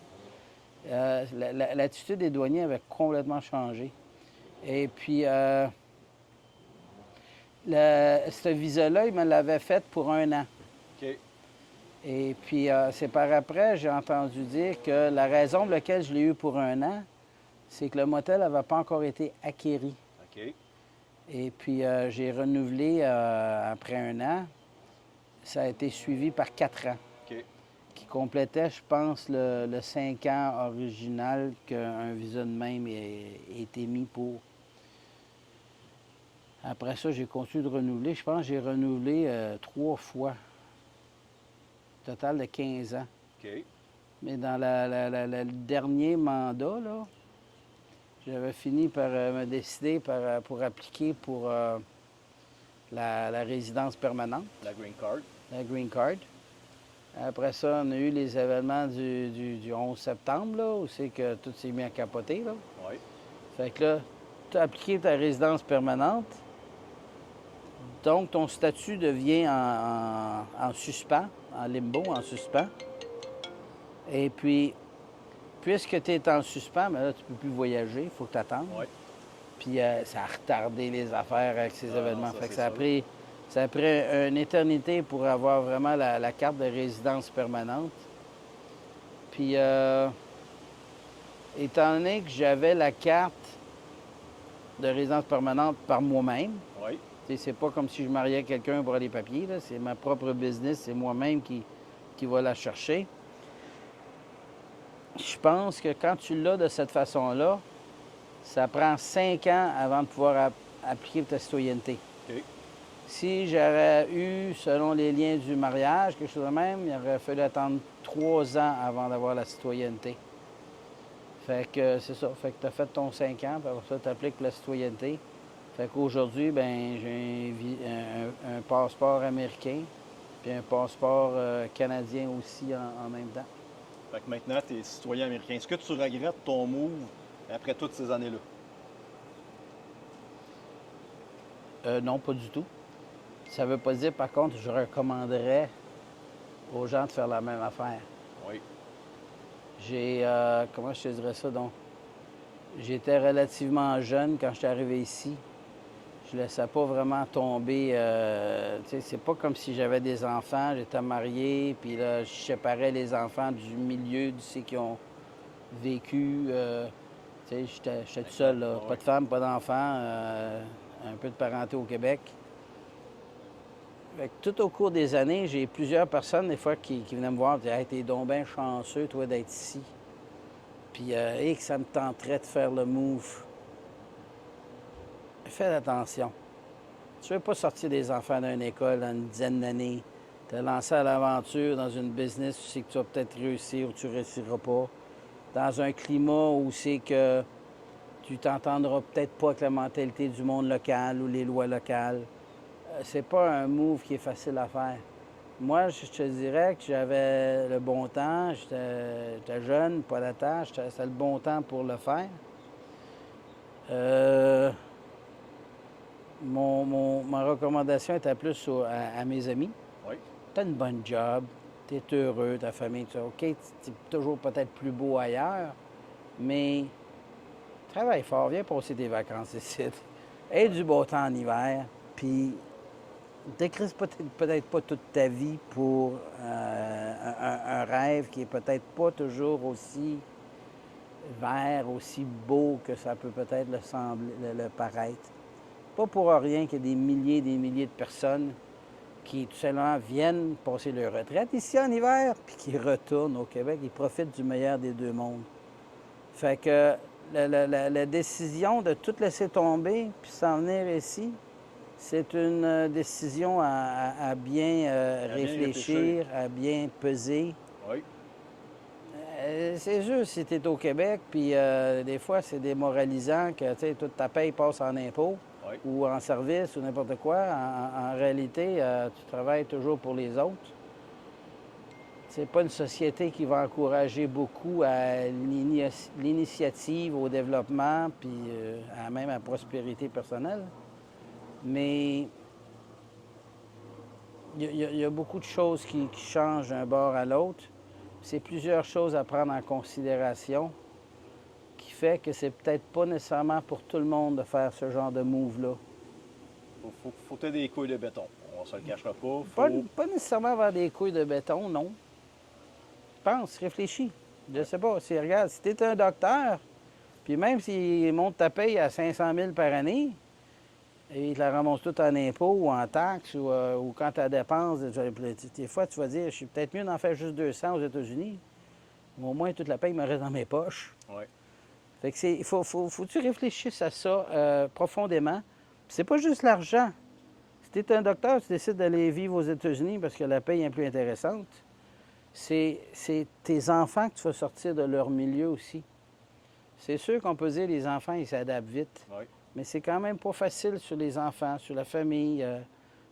L'attitude des douaniers avait complètement changé. Et puis, ce visa-là, il me l'avait fait pour 1 an. OK. Et puis, c'est par après, j'ai entendu dire que la raison pour laquelle je l'ai eu pour 1 an, c'est que le motel n'avait pas encore été acquéri. OK. Et puis, j'ai renouvelé après 1 an. Ça a été suivi par 4 ans, OK. qui complétait, je pense, le 5 ans original qu'un visa de même a été mis pour. Après ça, j'ai continué de renouveler. Je pense que j'ai renouvelé 3 fois. Total de 15 ans. OK. Mais dans le dernier mandat, là, j'avais fini par me décider pour appliquer pour la résidence permanente, La green card. la green card. Après ça, on a eu les événements du 11 septembre, là, où c'est que tout s'est mis à capoter. Là. Oui. Fait que là, tu as appliqué ta résidence permanente, donc ton statut devient en suspens, en limbo, en suspens. Et puis, puisque tu es en suspens, mais là, tu ne peux plus voyager, il faut que tu attendes. Oui. Puis ça a retardé les affaires avec ces événements. ça, Fait que c'est ça a pris une éternité pour avoir vraiment la carte de résidence permanente. Puis, étant donné que j'avais la carte de résidence permanente par moi-même, Oui. c'est pas comme si je mariais quelqu'un pour les papiers, là. C'est ma propre business, c'est moi-même qui va la chercher. Je pense que quand tu l'as de cette façon-là, ça prend 5 ans avant de pouvoir appliquer ta citoyenneté. OK. Si j'aurais eu, selon les liens du mariage, quelque chose de même, il aurait fallu attendre 3 ans avant d'avoir la citoyenneté. Fait que c'est ça. Fait que tu as fait ton 5 ans, puis après ça, tu appliques pour la citoyenneté. Fait qu'aujourd'hui, ben j'ai un passeport américain, puis un passeport canadien aussi en même temps. Fait que maintenant, tu es citoyen américain. Est-ce que tu regrettes ton move après toutes ces années-là? Non, pas du tout. Ça veut pas dire, par contre, je recommanderais aux gens de faire la même affaire. Oui. Comment je te dirais ça, donc? J'étais relativement jeune quand je suis arrivé ici. Je ne laissais pas vraiment tomber. Tu sais, c'est pas comme si j'avais des enfants, j'étais marié, puis là, je séparais les enfants du milieu, de ceux qui ont vécu. Tu sais, j'étais tout seul, là. Oui. Pas de femme, pas d'enfant, un peu de parenté au Québec. Fait que tout au cours des années, j'ai plusieurs personnes, des fois, qui venaient me voir et disaient « Hey, t'es donc bien chanceux, toi, d'être ici. » Puis, que ça me tenterait de faire le move. Fais attention. Tu ne veux pas sortir des enfants d'une école dans une dizaine d'années, te lancer à l'aventure dans une business, tu sais que tu vas peut-être réussir ou tu ne réussiras pas. Dans un climat où c'est que tu t'entendras peut-être pas avec la mentalité du monde local ou les lois locales. C'est pas un move qui est facile à faire. Moi, je te dirais que j'avais le bon temps, j'étais jeune, pas d'attache, c'était le bon temps pour le faire. Ma recommandation était plus à mes amis. Oui. Tu as une bonne job, tu es heureux, ta famille, tu sais, OK, c'est toujours peut-être plus beau ailleurs, mais travaille fort, viens passer tes vacances ici. Aie du beau temps en hiver, puis décrise peut-être pas toute ta vie pour un rêve qui est peut-être pas toujours aussi vert, aussi beau que ça peut peut-être le paraître. Pas pour rien qu'il y a des milliers de personnes qui, tout simplement, viennent passer leur retraite ici en hiver, puis qui retournent au Québec. Ils profitent du meilleur des deux mondes. Fait que la décision de tout laisser tomber, puis s'en venir ici, c'est une décision à bien réfléchir, à bien peser. Oui. C'est juste si tu es au Québec, puis des fois, c'est démoralisant que toute ta paye passe en impôts. Oui. Ou en service ou n'importe quoi. En réalité, tu travailles toujours pour les autres. C'est pas une société qui va encourager beaucoup à l'initiative, au développement, puis même à la prospérité personnelle. Mais il y a beaucoup de choses qui changent d'un bord à l'autre. C'est plusieurs choses à prendre en considération qui fait que c'est peut-être pas nécessairement pour tout le monde de faire ce genre de move-là. Faut que tu aies des couilles de béton. On se le cachera pas. Pas nécessairement avoir des couilles de béton, non. Pense, réfléchis. Je sais pas. Regarde, si tu es un docteur, puis même s'il monte ta paye à 500 000 par année, et il te la ramasse tout en impôts ou en taxes ou quand tu la dépenses, des fois, tu vas dire, je suis peut-être mieux d'en faire juste 200 aux États-Unis. Mais au moins, toute la paye me reste dans mes poches. Oui. Fait que il faut que tu réfléchisses à ça profondément. Puis c'est pas juste l'argent. Si tu es un docteur, tu décides d'aller vivre aux États-Unis parce que la paye est plus intéressante. C'est tes enfants que tu vas sortir de leur milieu aussi. C'est sûr qu'on peut dire que les enfants, ils s'adaptent vite. Oui. Mais c'est quand même pas facile sur les enfants, sur la famille.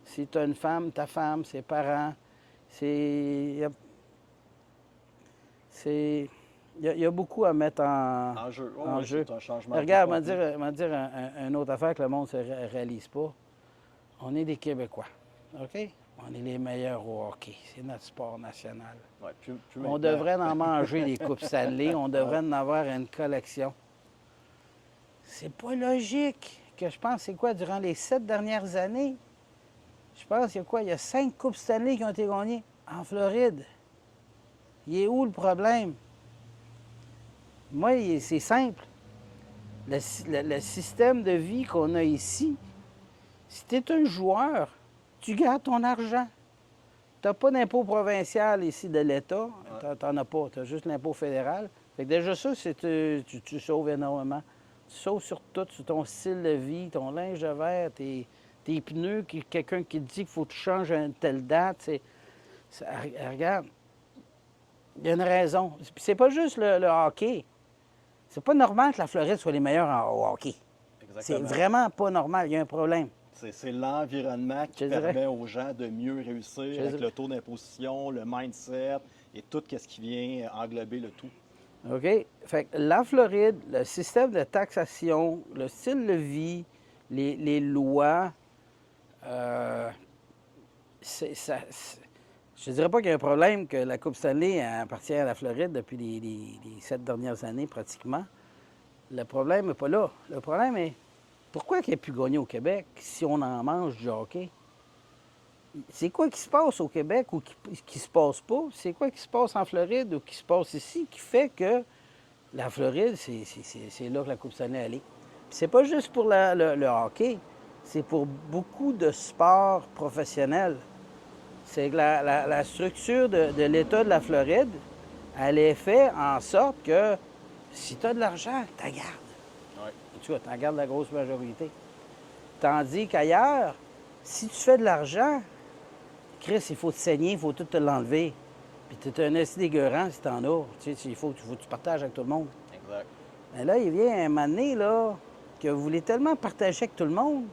Si tu as une femme, ta femme, ses parents, il y a beaucoup à mettre en jeu. en Oui, jeu. c'est un changement. Regarde, on va dire une autre affaire que le monde ne se réalise pas. On est des Québécois, OK? On est les meilleurs au hockey. C'est notre sport national. Ouais, plus On devrait en manger des coupes Stanley. On devrait en avoir une collection. C'est pas logique que je pense, c'est quoi, durant les 7 dernières années, je pense, il y a 5 coupes Stanley qui ont été gagnées en Floride. Il est où le problème? Moi, c'est simple. Le système de vie qu'on a ici, si tu es un joueur, tu gardes ton argent. Tu n'as pas d'impôt provincial ici de l'État. Tu n'en as pas. Tu as juste l'impôt fédéral. Fait que déjà ça, tu sauves énormément. Tu sauves sur tout, sur ton style de vie, ton linge de verre, tes pneus, quelqu'un qui te dit qu'il faut que tu changes à une telle date. Regarde, Il y a une raison. Puis c'est pas juste le hockey. C'est pas normal que la Floride soit les meilleurs au hockey. C'est Exactement. vraiment pas normal. Il y a un problème. C'est l'environnement qui Je dirais. permet aux gens de mieux réussir avec dirais. le taux d'imposition, le mindset et tout ce qui vient englober le tout. OK? Fait que la Floride, le système de taxation, le style de vie, les lois, je ne dirais pas qu'il y a un problème que la Coupe Stanley appartient à la Floride depuis les 7 dernières années pratiquement. Le problème n'est pas là. Le problème est pourquoi il n'y a plus gagné au Québec si on en mange du hockey? C'est quoi qui se passe au Québec ou qui se passe pas? C'est quoi qui se passe en Floride ou qui se passe ici qui fait que la Floride, c'est là que la Coupe Stanley est allée? Puis c'est pas juste pour le hockey, c'est pour beaucoup de sports professionnels. C'est que la structure de l'État de la Floride, elle est faite en sorte que si tu as de l'argent, tu la gardes. Ouais. Tu vois, tu en gardes la grosse majorité. Tandis qu'ailleurs, si tu fais de l'argent, Chris, il faut te saigner, il faut tout te l'enlever. Puis tu es un esti dégueurant si tu en as. Tu sais, il faut que tu partages avec tout le monde. Exact. Mais là, il vient un moment donné, là, que vous voulez tellement partager avec tout le monde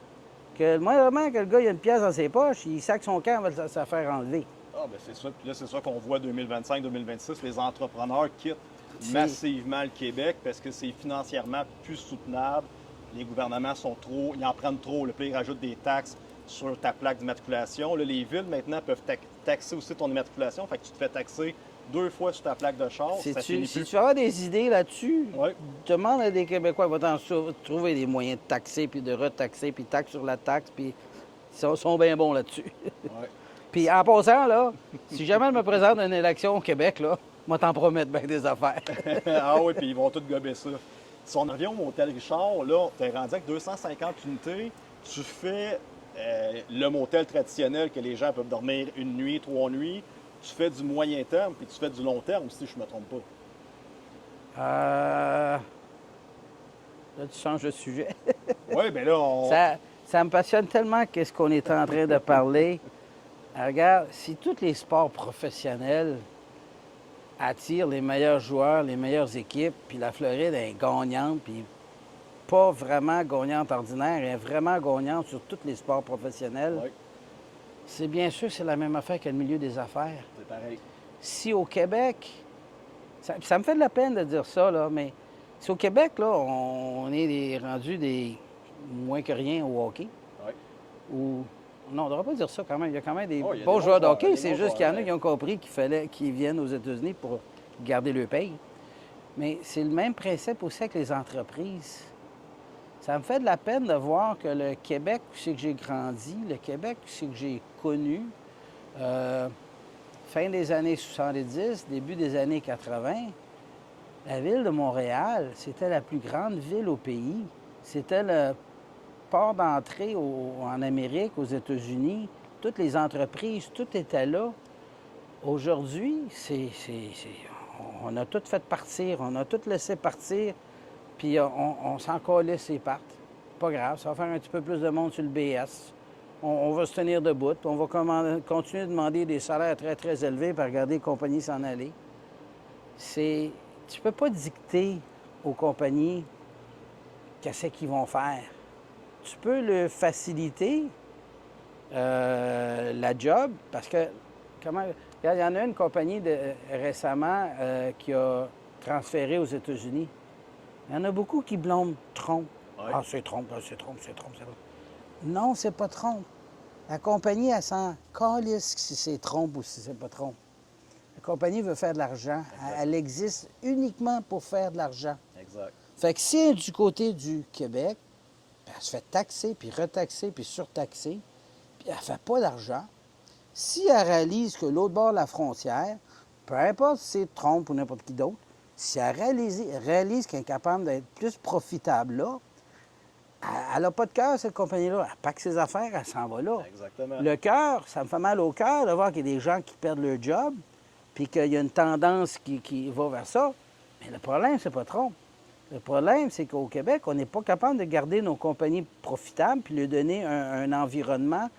que le moindrement que le gars il a une pièce dans ses poches, il sac son camp, il va se faire enlever. Ah, ben c'est ça. Puis là, c'est ça qu'on voit 2025-2026. Les entrepreneurs quittent massivement le Québec parce que c'est financièrement plus soutenable. Les gouvernements sont trop, ils en prennent trop. Puis ils rajoutent des taxes sur ta plaque d'immatriculation. Là, les villes, maintenant, peuvent taxer aussi ton immatriculation. Fait que tu te fais taxer 2 fois sur ta plaque de char. Si Ça finit tu plus. veux avoir des idées là-dessus, Ouais. demande à des Québécois, ils vont trouver des moyens de taxer, puis de retaxer, puis taxe sur la taxe, puis ils sont bien bons là-dessus. Ouais. Puis en passant, là, si jamais je me présente à une élection au Québec, là, moi t'en promettre bien des affaires. Ah oui, puis ils vont tous gober ça. Si on revient au motel Richard, là, tu es rendu avec 250 unités. Tu fais le motel traditionnel que les gens peuvent dormir 1 nuit, 3 nuits. Tu fais du moyen terme, puis tu fais du long terme, si je ne me trompe pas. Là, tu changes de sujet. Oui, bien là, on... Ça me passionne tellement qu'est-ce qu'on est en train de parler. Regarde, si tous les sports professionnels attirent les meilleurs joueurs, les meilleures équipes, puis la Floride est gagnante, puis pas vraiment gagnante ordinaire, elle est vraiment gagnante sur tous les sports professionnels, Oui, c'est bien sûr c'est la même affaire que le milieu des affaires. c'est pareil. Si au Québec, ça me fait de la peine de dire ça, là, mais si au Québec, là, on est rendus des moins que rien au hockey, Oui. ou non, on ne devrait pas dire ça quand même. Il y a quand même des Oh, il y a bons des joueurs de bons hockey. joueurs, C'est des bons juste qu'il y en a joueurs, qui ont compris qu'il fallait qu'ils viennent aux États-Unis pour garder leur paye. Mais c'est le même principe aussi avec les entreprises. Ça me fait de la peine de voir que le Québec, où c'est que j'ai grandi, le Québec, où c'est que j'ai connu, fin des années 70, début des années 80, la ville de Montréal, c'était la plus grande ville au pays. C'était le port d'entrée en Amérique, aux États-Unis. Toutes les entreprises, tout était là. Aujourd'hui, on a tout fait partir, on a tout laissé partir, puis on s'en calisse et partent. Pas grave, ça va faire un petit peu plus de monde sur le BS. On va se tenir debout, puis on va continuer de demander des salaires très, très élevés, puis regarder les compagnies s'en aller. Tu peux pas dicter aux compagnies qu'est-ce qu'ils vont faire. Tu peux le faciliter, la job, parce que, il y en a une compagnie récemment qui a transféré aux États-Unis. Il y en a beaucoup qui blâment Trump. Ouais. Ah, c'est Trump, c'est Trump, c'est Trump, c'est Trump. Non, c'est pas Trump. La compagnie, elle s'en calisse si c'est Trump ou si c'est pas Trump. La compagnie veut faire de l'argent. Elle existe uniquement pour faire de l'argent. Exact. Fait que si elle est du côté du Québec, puis elle se fait taxer, puis retaxer, puis surtaxer, puis elle ne fait pas d'argent. Si elle réalise que l'autre bord de la frontière, peu importe si c'est Trump ou n'importe qui d'autre, si elle réalise qu'elle est capable d'être plus profitable là, elle n'a pas de cœur, cette compagnie-là. Elle pack ses affaires, elle s'en va là. Exactement. Le cœur, ça me fait mal au cœur de voir qu'il y a des gens qui perdent leur job, puis qu'il y a une tendance qui va vers ça. Mais le problème, c'est pas Trump. Le problème, c'est qu'au Québec, on n'est pas capable de garder nos compagnies profitables puis leur donner un environnement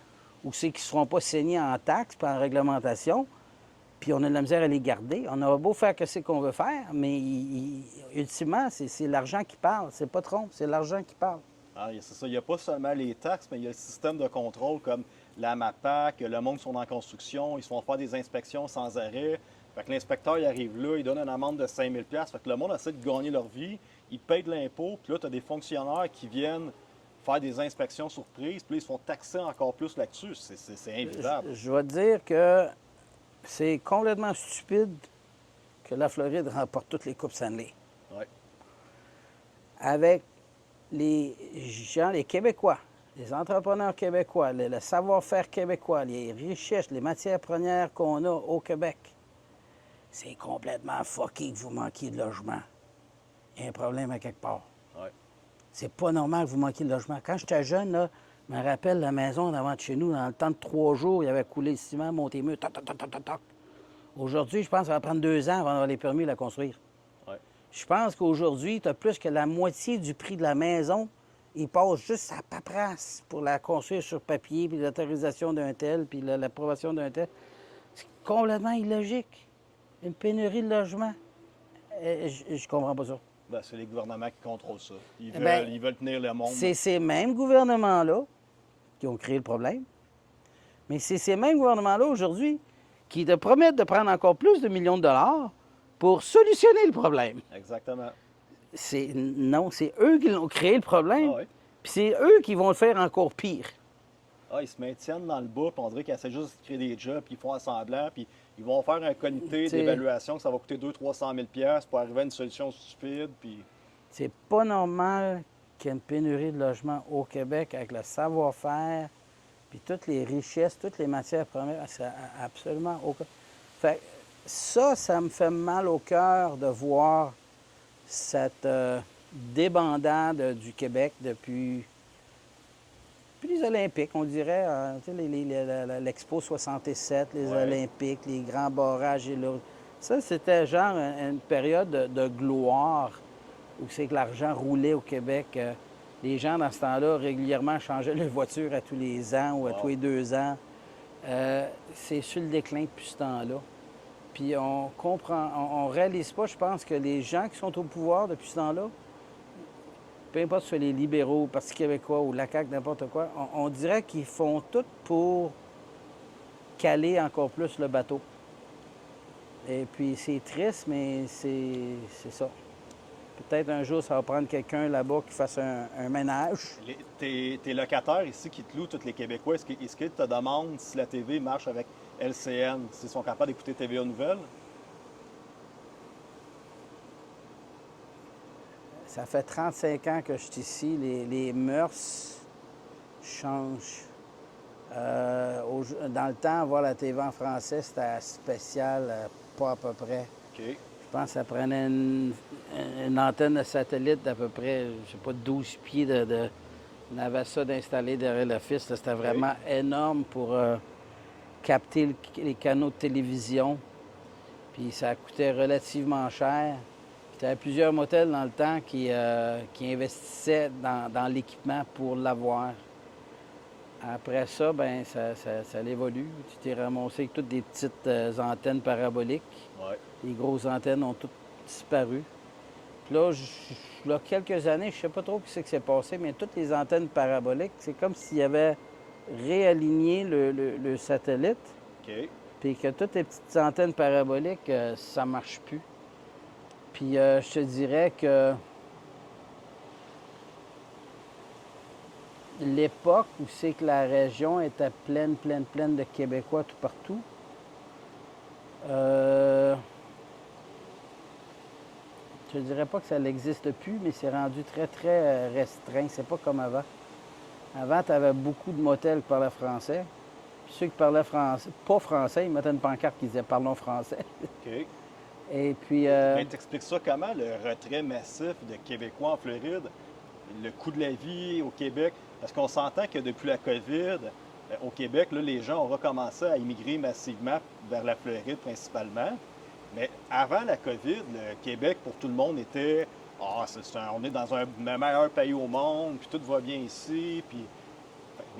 où c'est qu'ils ne seront pas saignés en taxes et en réglementation. Puis on a de la misère à les garder. On a beau faire ce qu'on veut faire, mais ultimement, c'est l'argent qui parle. C'est pas Trump, c'est l'argent qui parle. Ah, c'est ça. Il n'y a pas seulement les taxes, mais il y a le système de contrôle comme la MAPAC, le monde qui sont en construction, ils se font faire des inspections sans arrêt. Fait que l'inspecteur, il arrive là, il donne une amende de 5 000 $. Fait que le monde essaie de gagner leur vie, ils payent de l'impôt, puis là, tu as des fonctionnaires qui viennent faire des inspections surprises, puis là, ils se font taxer encore plus là-dessus. C'est invivable. Je vais te dire que c'est complètement stupide que la Floride remporte toutes les Coupes Stanley. Ouais. Avec les gens, les Québécois, les entrepreneurs québécois, le savoir-faire québécois, les richesses, les matières premières qu'on a au Québec, c'est complètement fucké que vous manquiez de logement. Il y a un problème à quelque part. Ouais. C'est pas normal que vous manquiez de logement. Quand j'étais jeune, là, je me rappelle la maison devant de chez nous, dans le temps de 3 jours, il y avait coulé le ciment, monté les murs, toc, toc, toc, toc, toc, toc. Aujourd'hui, je pense que ça va prendre 2 ans avant d'avoir les permis de la construire. Ouais. Je pense qu'aujourd'hui, tu as plus que la moitié du prix de la maison. Il passe juste à paperasse pour la construire sur papier, puis l'autorisation d'un tel, puis l'approbation d'un tel. C'est complètement illogique. Une pénurie de logement. Je comprends pas ça. Ben, c'est les gouvernements qui contrôlent ça. Ils Ben, veulent tenir le monde. C'est ces mêmes gouvernements-là qui ont créé le problème. Mais c'est ces mêmes gouvernements-là aujourd'hui qui te promettent de prendre encore plus de millions de dollars pour solutionner le problème. Exactement. Non, c'est eux qui l'ont créé le problème. Ah ouais. Puis c'est eux qui vont le faire encore pire. Ah, ils se maintiennent dans le bas, puis on dirait qu'ils essaient juste de créer des jobs, puis ils font semblant, puis ils vont faire un comité d'évaluation que ça va coûter 200 000 $300 000 pour arriver à une solution stupide, puis... C'est pas normal qu'il y ait une pénurie de logements au Québec avec le savoir-faire, puis toutes les richesses, toutes les matières premières. C'est absolument aucun... Fait que ça me fait mal au cœur de voir cette débandade du Québec depuis les Olympiques, on dirait. Tu sais, l'Expo 67, les Ouais. Olympiques, les grands barrages. Ça, c'était genre une période de gloire où c'est que l'argent roulait au Québec. Les gens, dans ce temps-là, régulièrement changeaient leur voiture à tous les ans ou à tous les 2 ans. C'est sur le déclin depuis ce temps-là. Puis on réalise pas, je pense, que les gens qui sont au pouvoir depuis ce temps-là, peu importe si c'est les libéraux, le Parti québécois ou la CAQ, n'importe quoi, on dirait qu'ils font tout pour caler encore plus le bateau. Et puis c'est triste, mais c'est ça. Peut-être un jour, ça va prendre quelqu'un là-bas qui fasse un ménage. Tes locataires ici qui te louent, tous les Québécois, est-ce qu'ils te demandent si la TV marche avec LCN, s'ils sont capables d'écouter TVA Nouvelles? Ça fait 35 ans que je suis ici. Les mœurs changent. Dans le temps, voir la TV en français, c'était spécial, pas à peu près. OK. Je pense que ça prenait une antenne de satellite d'à peu près, je sais pas, 12 pieds On avait ça d'installer derrière le fils. C'était vraiment énorme pour capter les canaux de télévision. Puis ça coûtait relativement cher. Il y avait plusieurs motels dans le temps qui investissaient dans l'équipement pour l'avoir. Après ça, ben ça évolue. Tu t'es ramassé avec toutes des petites antennes paraboliques. Ouais. Les grosses antennes ont toutes disparu. Puis là, il y a quelques années, je ne sais pas trop ce qui s'est passé, mais toutes les antennes paraboliques, c'est comme s'il avait réaligné le satellite. OK. Puis que toutes les petites antennes paraboliques, ça ne marche plus. Puis je te dirais que l'époque où c'est que la région était pleine de Québécois tout partout, je ne dirais pas que ça n'existe plus, mais c'est rendu très restreint. C'est pas comme avant. Avant, tu avais beaucoup de motels qui parlaient français. Puis ceux qui parlaient français, pas français, ils mettaient une pancarte qui disait « Parlons français ». OK. Et puis... Mais t'expliques ça comment, le retrait massif de Québécois en Floride, le coût de la vie au Québec? Parce qu'on s'entend que depuis la COVID, au Québec, là, les gens ont recommencé à immigrer massivement vers la Floride principalement. Mais avant la COVID, le Québec, pour tout le monde, était « Ah, on est dans le meilleur pays au monde, puis tout va bien ici. » Puis,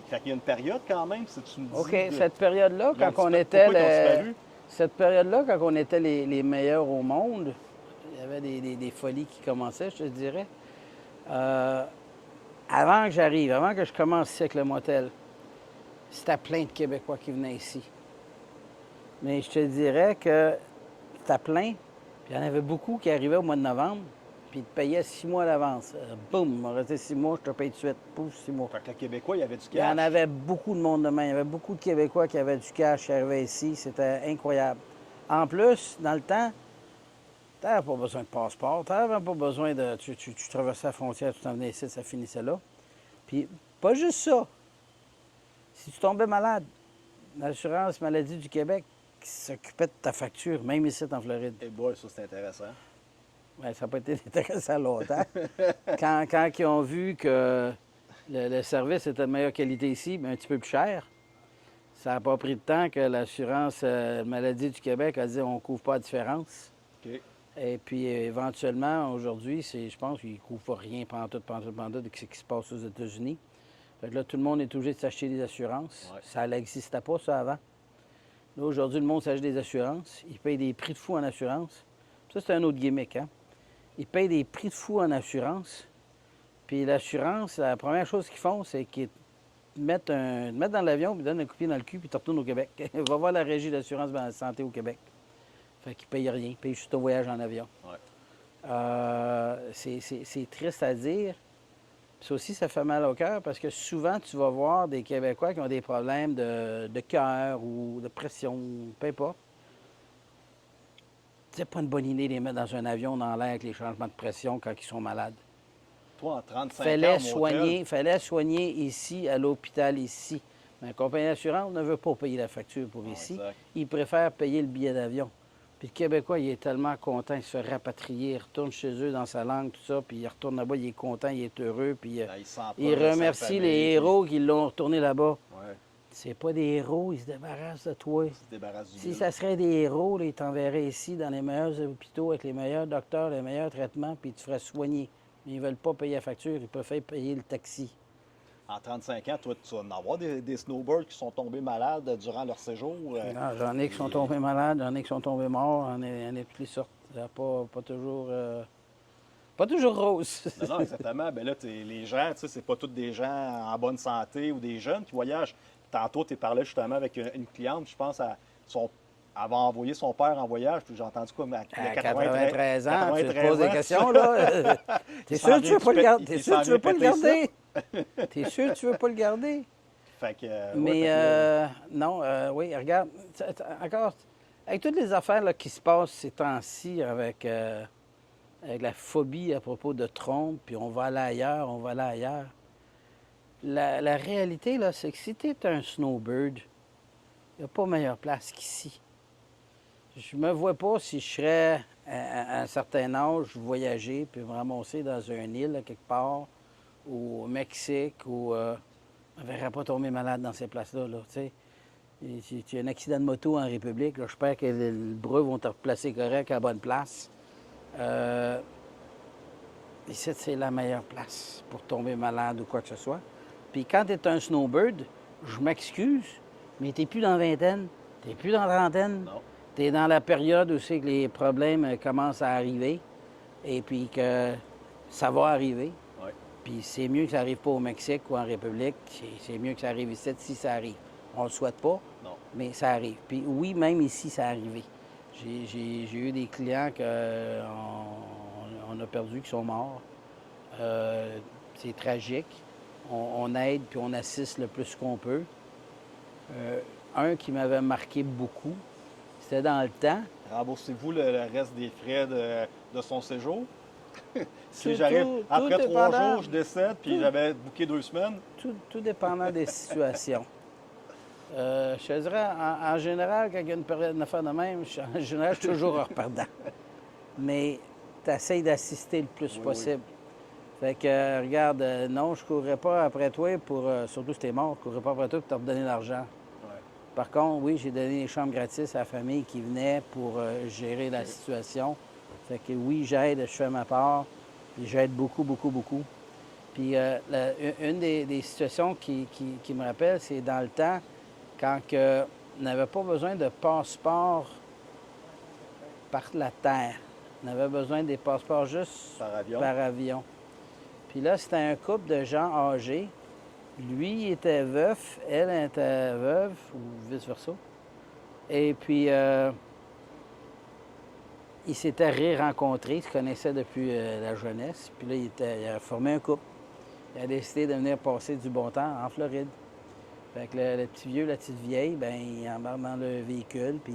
fait qu'il y a une période quand même, si tu me dis... OK, cette période-là, quand on était... Pourquoi ils ont disparu? Cette période-là, quand on était les meilleurs au monde, il y avait des folies qui commençaient, je te dirais. Euh, Avant que j'arrive, avant que je commence ici avec le motel, c'était plein de Québécois qui venaient ici. Mais je te dirais que c'était plein, puis il y en avait beaucoup qui arrivaient au mois de novembre, puis ils te payaient 6 mois à l'avance. Boum, il m'a resté 6 mois, je te paye tout de suite. Pouf, 6 mois. Fait que le Québécois, il y avait du Il y cash. en avait beaucoup de monde demain. Il y avait beaucoup de Québécois qui avaient du cash qui arrivaient ici. C'était incroyable. En plus, dans le temps, tu n'avais pas besoin de passeport. Tu n'avais pas besoin de. Tu traversais la frontière, tu t'en venais ici, ça finissait là. Puis, pas juste ça. Si tu tombais malade, l'assurance maladie du Québec s'occupait de ta facture, même ici en Floride. Et boy, ça, c'est intéressant. Bien, ça n'a pas été intéressant longtemps. Quand ils ont vu que le service était de meilleure qualité ici, mais un petit peu plus cher, ça n'a pas pris de temps que l'assurance maladie du Québec a dit on ne couvre pas la différence. OK. Et puis, éventuellement, aujourd'hui, je pense qu'ils ne couvrent pas rien pantoute de ce qui se passe aux États-Unis. Fait que là, tout le monde est obligé de s'acheter des assurances. Ouais. Ça n'existait pas, ça, avant. Là, aujourd'hui, le monde s'achète des assurances. Ils payent des prix de fou en assurance. Ça, c'est un autre gimmick, hein? Ils payent des prix de fou en assurance. Puis l'assurance, la première chose qu'ils font, c'est qu'ils te mettent dans l'avion, puis ils donnent un coup de pied dans le cul, puis ils te retournent au Québec. Va voir la régie d'assurance santé au Québec. Fait qu'ils payent rien. Ils payent juste un voyage en avion. Ouais. C'est triste à dire. Ça aussi, ça fait mal au cœur parce que souvent, tu vas voir des Québécois qui ont des problèmes de cœur ou de pression, peu importe. C'est pas une bonne idée de les mettre dans un avion dans l'air avec les changements de pression quand ils sont malades. Toi, en 35 ans, Fallait soigner ici, à l'hôpital ici. Mais la compagnie d'assurance ne veut pas payer la facture pour ici. Exact. Ils préfèrent payer le billet d'avion. Puis le Québécois, il est tellement content, il se fait rapatrier, il retourne chez eux dans sa langue, tout ça, puis il retourne là-bas, il est content, il est heureux, puis il sent pas il sa remercie famille, les héros qui l'ont retourné là-bas. Ouais, C'est pas des héros, ils se débarrassent de toi. il se débarrasse du Si mille. ça serait des héros, là, ils t'enverraient ici dans les meilleurs hôpitaux avec les meilleurs docteurs, les meilleurs traitements, puis ils te feraient soigner. Mais ils veulent pas payer la facture, ils préfèrent payer le taxi. En 35 ans, toi, tu vas en avoir des snowbirds qui sont tombés malades durant leur séjour. Non, j'en ai qui sont tombés malades, j'en ai qui sont tombés morts, j'en ai de toutes les sortes. Ça pas toujours rose. Non, non, exactement. Ben là, les gens, tu sais, c'est pas tous des gens en bonne santé ou des jeunes qui voyagent. Tantôt, tu parlais justement avec une cliente, je pense, elle va envoyer son père en voyage, puis j'ai entendu quoi, il a 93 ans, tu te 93 poses des ans. questions, là. T'es sûr que tu veux pas le garder? T'es sûr que tu veux pas le garder? T'es sûr que tu veux pas le garder? Fait que, Mais ouais, non, oui, regarde, encore, avec toutes les affaires là, qui se passent ces temps-ci avec la phobie à propos de Trump, puis on va aller ailleurs, la réalité, là, c'est que si tu es un snowbird, il n'y a pas meilleure place qu'ici. Je me vois pas si je serais à un certain âge voyager puis me ramasser dans une île à quelque part, ou au Mexique, ou on ne verrait pas tomber malade dans ces places-là. Là, tu sais. Et si tu as un accident de moto en République, là, j'espère que les bras vont te replacer correct à la bonne place. Ici, c'est la meilleure place pour tomber malade ou quoi que ce soit. Puis quand tu es un snowbird, je m'excuse, mais tu n'es plus dans la vingtaine, tu n'es plus dans la trentaine. Non. Tu es dans la période où c'est que les problèmes commencent à arriver et puis que ça va arriver. Ouais. Puis c'est mieux que ça n'arrive pas au Mexique ou en République. C'est mieux que ça arrive ici si ça arrive. On le souhaite pas, Non. mais ça arrive. Puis oui, même ici, ça arrivé. J'ai eu des clients qu'on a perdus, qui sont morts. C'est tragique. On aide puis on assiste le plus qu'on peut. Un qui m'avait marqué beaucoup, c'était dans le temps. Remboursez-vous le reste des frais de son séjour? Si Tout- j'arrive tout après 3 dépendant. jours, je décède, puis Tout- j'avais booké 2 semaines. Tout dépendant des situations. Je te dirais, en général, quand il y a une période d'affaires de même, en général, je suis toujours hors perdant. Mais tu essaies d'assister le plus Oui, possible. Fait que, regarde, non, je ne courrais pas après toi pour, surtout si t'es mort, je ne courrais pas après toi pour te redonner l'argent. Ouais. Par contre, oui, j'ai donné des chambres gratis à la famille qui venait pour gérer la situation. Fait que oui, j'aide, je fais ma part, puis j'aide beaucoup, beaucoup, beaucoup. Puis une des situations qui me rappelle, c'est dans le temps, quand on n'avait pas besoin de passeport par la terre. On avait besoin des passeports juste Par avion. par avion. Puis là, c'était un couple de gens âgés. Lui, il était veuf, elle était veuve, ou vice-versa. Et puis, ils s'étaient ré-rencontrés, ils se connaissaient depuis la jeunesse. Puis là, il a formé un couple. Il a décidé de venir passer du bon temps en Floride. Fait que le petit vieux, la petite vieille, ben ils embarquent dans le véhicule, puis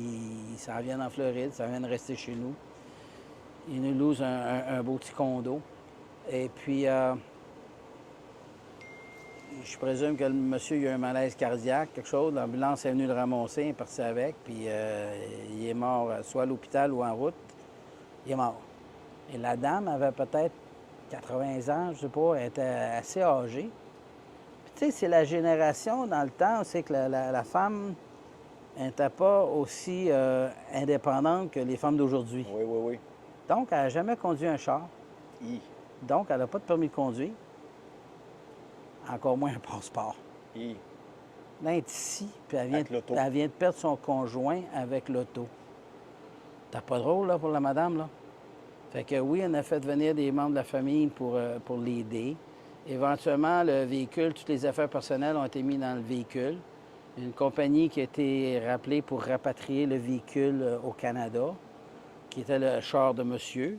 ils s'en viennent en Floride, ça vient de rester chez nous. Ils nous louent un beau petit condo. Et puis, je présume que le monsieur il a eu un malaise cardiaque, quelque chose. L'ambulance est venue le ramasser, il est parti avec, puis il est mort soit à l'hôpital ou en route. Il est mort. Et la dame avait peut-être 80 ans, je sais pas, elle était assez âgée. Puis tu sais, c'est la génération dans le temps, c'est que la femme n'était pas aussi indépendante que les femmes d'aujourd'hui. Oui, oui, oui. Donc, elle n'a jamais conduit un char. Hi. Donc, elle n'a pas de permis de conduire. Encore moins un passeport. Hi. Là, elle est ici, puis Avec l'auto. elle vient de perdre son conjoint avec l'auto. T'as pas drôle, là, pour la madame, là? Fait que oui, on a fait venir des membres de la famille pour l'aider. Éventuellement, le véhicule, toutes les affaires personnelles ont été mises dans le véhicule. Une compagnie qui a été rappelée pour rapatrier le véhicule au Canada, qui était le char de monsieur.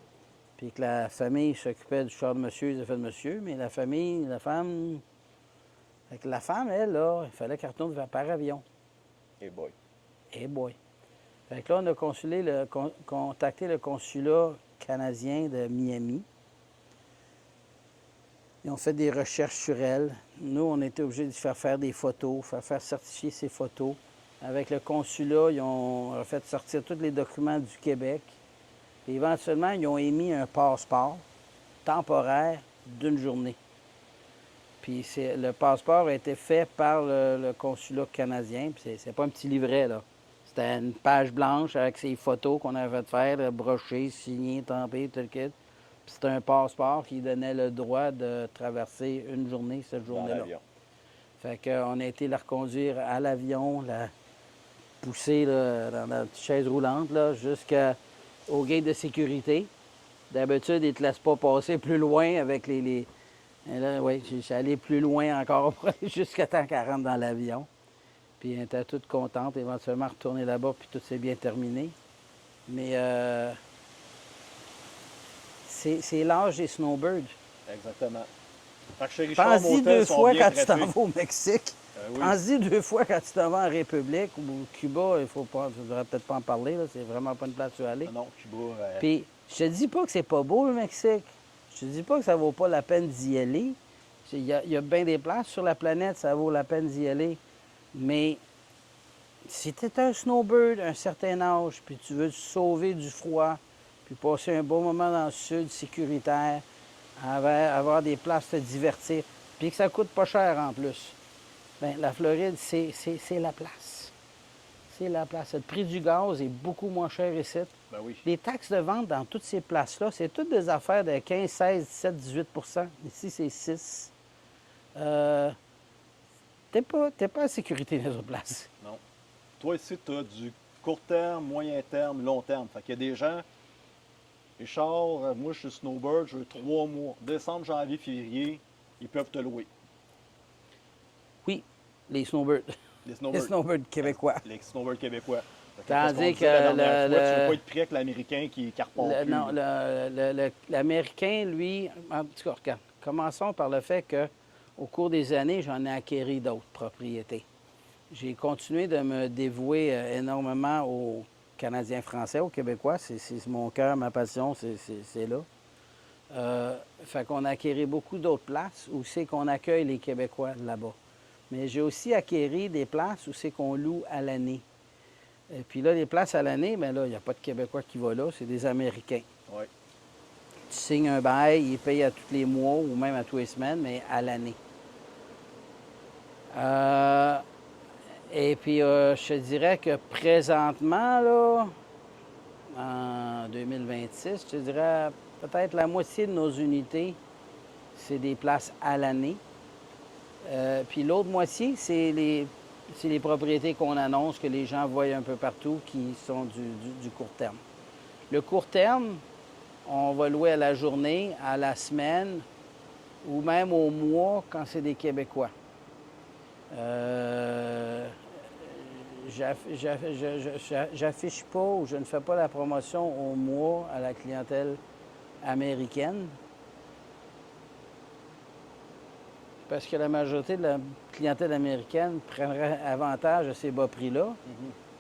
Puis que la famille s'occupait du char de monsieur, des affaires de monsieur, mais la famille, la femme... Fait que la femme, elle, là, il fallait qu'elle retourne par avion. Hey boy. Eh boy. Fait que là, on a contacté le consulat canadien de Miami. Ils ont fait des recherches sur elle. Nous, on était obligés de faire des photos, faire certifier ces photos. Avec le consulat, ils ont fait sortir tous les documents du Québec. Et éventuellement, ils ont émis un passeport temporaire d'une journée. Puis le passeport a été fait par le consulat canadien. Puis c'est pas un petit livret, là. C'était une page blanche avec ses photos qu'on avait fait faire, brochées, signées, tampées, tout le kit. Puis c'était un passeport qui donnait le droit de traverser une journée, cette Dans journée-là. l'avion. Fait qu'on a été la reconduire à l'avion, la pousser là, dans la petite chaise roulante là, jusqu'au gate de sécurité. D'habitude, ils ne te laissent pas passer plus loin avec les... Et là, oui, je suis allé plus loin encore pour aller jusqu'à temps qu'elle rentre dans l'avion. Puis elle était toute contente, éventuellement retourner là-bas, puis tout s'est bien terminé. Mais c'est l'âge des snowbirds. Exactement. Fait que chez Richard Pense-y Motel, deux sont fois bien quand tu t'en traités. vas au Mexique. Oui. Pense-y deux fois quand tu t'en vas en République ou au Cuba. Il faut pas, tu devrais peut-être pas en parler, là, c'est vraiment pas une place où aller. Non, Cuba. Puis, je te dis pas que c'est pas beau, le Mexique. Je te dis pas que ça vaut pas la peine d'y aller. Il y a bien des places sur la planète, ça vaut la peine d'y aller. Mais si tu es un snowbird à un certain âge, puis tu veux te sauver du froid, puis passer un bon moment dans le sud sécuritaire, avoir des places te divertir, puis que ça coûte pas cher en plus, bien, la Floride, c'est la place. C'est la place. Le prix du gaz est beaucoup moins cher ici. Ben oui. Les taxes de vente dans toutes ces places-là, c'est toutes des affaires de 15, 16, 17, 18 Ici, c'est 6 T'es pas en sécurité dans les autres places. Non. Toi, ici, tu as du court terme, moyen terme, long terme. Fait qu'il y a des gens. Richard, moi, je suis snowbird, je veux 3 mois. Décembre, janvier, février, ils peuvent te louer. Oui, les snowbirds. Les Les snowbirds. snowbirds québécois. Les snowbirds québécois. Fait que Tandis qu'est-ce qu'on que disait la dernière fois, tu le- veux pas être pris avec l'Américain qui carpente plus. Non, là. l'Américain, lui, en tout cas, regarde, commençons par le fait que au cours des années, j'en ai acquéri d'autres propriétés. J'ai continué de me dévouer énormément aux Canadiens français, aux Québécois. C'est mon cœur, ma passion, c'est là. Fait qu'on a acquéri beaucoup d'autres places où c'est qu'on accueille les Québécois là-bas. Mais j'ai aussi acquéri des places où c'est qu'on loue à l'année. Et puis là, les places à l'année, bien là, il n'y a pas de Québécois qui va là, c'est des Américains. Oui. Tu signes un bail, ils payent à tous les mois ou même à tous les semaines, mais à l'année. Et puis, je te dirais que présentement, là, en 2026, je te dirais peut-être la moitié de nos unités, c'est des places à l'année. Puis l'autre moitié, c'est les propriétés qu'on annonce, que les gens voient un peu partout, qui sont du court terme. Le court terme, on va louer à la journée, à la semaine ou même au mois quand c'est des Québécois. J'affiche pas ou je ne fais pas la promotion au mois à la clientèle américaine parce que la majorité de la clientèle américaine prendrait avantage de ces bas prix-là.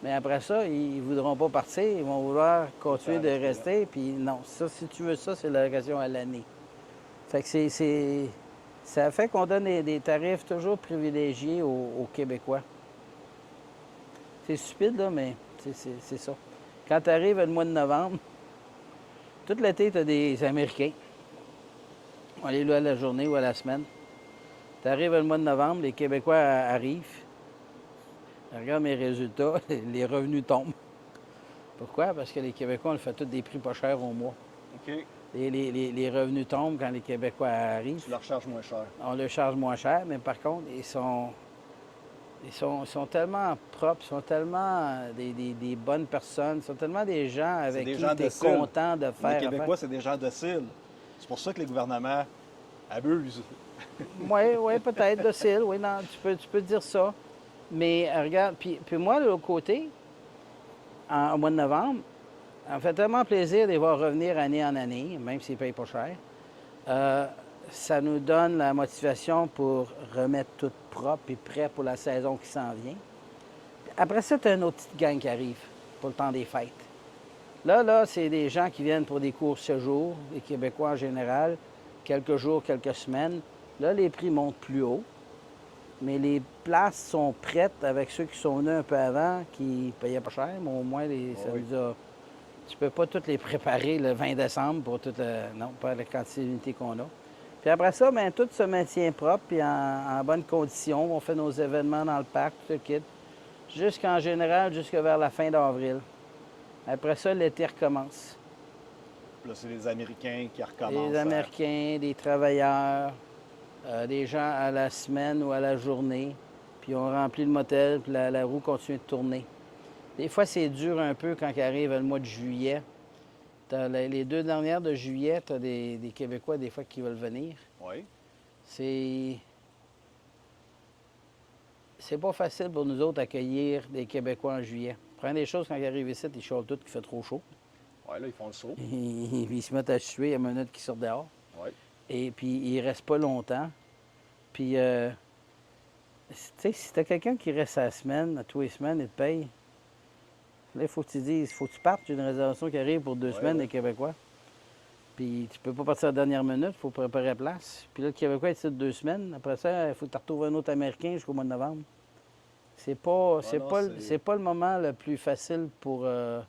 Mais après ça, ils ne voudront pas partir, ils vont vouloir continuer de rester. Puis non, ça, si tu veux ça, c'est la location à l'année. Fait que ça fait qu'on donne des tarifs toujours privilégiés aux Québécois. C'est stupide, là, mais c'est ça. Quand tu arrives le mois de novembre, tout l'été, tu as des Américains. On les loue à la journée ou à la semaine. Tu arrives le mois de novembre, les Québécois arrivent. Regarde mes résultats, les revenus tombent. Pourquoi? Parce que les Québécois, on le fait tous des prix pas chers au mois. OK. Les revenus tombent quand les Québécois arrivent. Tu leur charges moins cher. On le charge moins cher, mais par contre, ils sont tellement propres, ils sont tellement des bonnes personnes, ils sont tellement des gens avec qui tu es content de faire. Les Québécois, c'est des gens dociles. C'est pour ça que les gouvernements abusent. Oui, peut-être, docile, oui, non, tu peux dire ça. Mais regarde, puis moi, de l'autre côté, au mois de novembre, ça me fait tellement plaisir de les voir revenir année en année, même s'ils ne payent pas cher. Ça nous donne la motivation pour remettre tout propre et prêt pour la saison qui s'en vient. Après ça, tu as une autre petite gang qui arrive pour le temps des fêtes. Là, c'est des gens qui viennent pour des courts séjours, les Québécois en général, quelques jours, quelques semaines. Là, les prix montent plus haut, mais les places sont prêtes avec ceux qui sont venus un peu avant, qui ne payaient pas cher, mais au moins, ça veut dire, tu peux pas toutes les préparer le 20 décembre pour toute non, pas la quantité qu'on a. Puis après ça, bien, tout se maintient propre et en bonne condition. On fait nos événements dans le parc, tout le kit, jusqu'en général, jusqu'à vers la fin d'avril. Après ça, l'été recommence. Là, c'est les Américains qui recommencent. Les Américains, des travailleurs, des gens à la semaine ou à la journée. Puis on remplit le motel, puis la roue continue de tourner. Des fois, c'est dur un peu quand arrive le mois de juillet. Les 2 dernières de juillet, tu as des Québécois, des fois, qui veulent venir. Oui. C'est pas facile pour nous autres d'accueillir des Québécois en juillet. Première des choses, quand ils arrivent ici, ils chialent tout qu'il fait trop chaud. Oui, là, ils font le saut. Ils se mettent à suer à minute qu'ils sortent dehors. Oui. Et puis, ils restent pas longtemps. Puis, tu sais, si tu as quelqu'un qui reste à la semaine, à tous les semaines, et te paye, là, il faut que tu dises, il faut que tu partes. J'ai une réservation qui arrive pour 2 semaines, des Québécois. Puis, tu peux pas partir à la dernière minute, il faut préparer la place. Puis là, le Québécois est ici de 2 semaines. Après ça, il faut que tu retrouves un autre Américain jusqu'au mois de novembre. C'est pas le moment le plus facile pour... je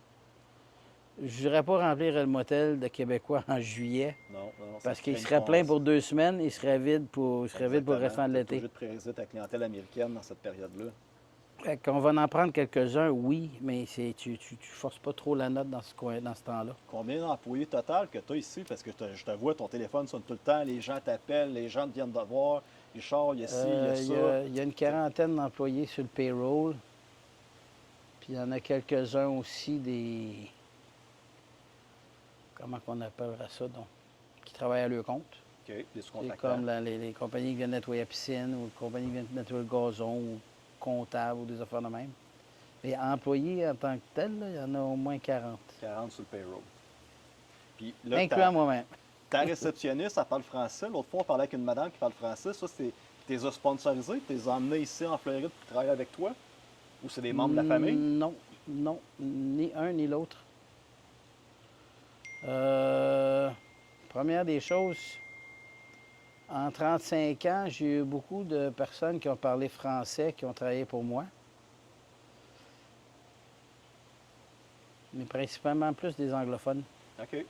n'irais pas remplir le motel de Québécois en juillet. Non, parce qu'il serait plein pour 2 semaines, il serait vide pour le restant de l'été. Tu es obligé de prioriser ta clientèle américaine dans cette période-là. On va en prendre quelques-uns, oui, mais tu ne forces pas trop la note dans ce temps-là. Combien d'employés total que tu as ici? Parce que je te vois, ton téléphone sonne tout le temps, les gens t'appellent, les gens te viennent te voir. Richard, il y a ci, il y a ça. Il y a une quarantaine d'employés sur le payroll. Puis il y en a quelques-uns aussi comment on appellera ça, donc, qui travaillent à leur compte. OK, des sous-contracteurs. C'est comme les compagnies qui viennent nettoyer la piscine ou les compagnies qui viennent nettoyer le gazon ou comptable ou des affaires de même. Mais employés en tant que tels, là, il y en a au moins 40. 40 sur le payroll. Puis là, incluant moi-même. Ta réceptionniste, elle parle français. L'autre fois, on parlait avec une madame qui parle français. Ça, tu les as sponsorisés? Tu les as emmenés ici en Floride pour travailler avec toi? Ou c'est des membres de la famille? Non, ni un ni l'autre. Première des choses, en 35 ans, j'ai eu beaucoup de personnes qui ont parlé français, qui ont travaillé pour moi. Mais principalement plus des anglophones. OK.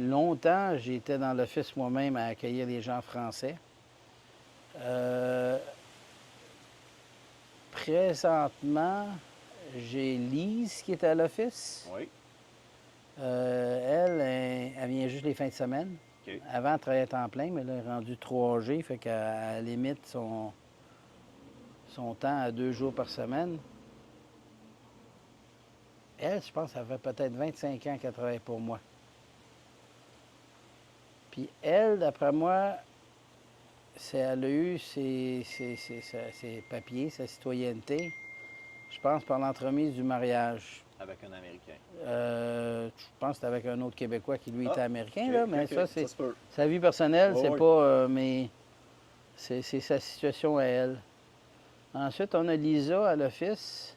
Longtemps, j'étais dans l'office moi-même à accueillir les gens français. Présentement, j'ai Lise qui est à l'office. Oui. Elle vient juste les fins de semaine. OK. Avant, elle travaillait à temps plein, mais là, elle est rendue 3G, fait qu'elle limite son temps à 2 jours par semaine. Elle, je pense, ça fait peut-être 25 ans qu'elle travaille pour moi. Puis elle, d'après moi, elle a eu ses papiers, sa citoyenneté, je pense, par l'entremise du mariage. Avec un Américain. Je pense que c'était avec un autre Québécois qui, lui, Ah, était américain, OK, là, mais OK, ça, c'est se peut. sa vie personnelle, Oui, c'est oui. pas... mais c'est sa situation à elle. Ensuite, on a Lisa à l'office,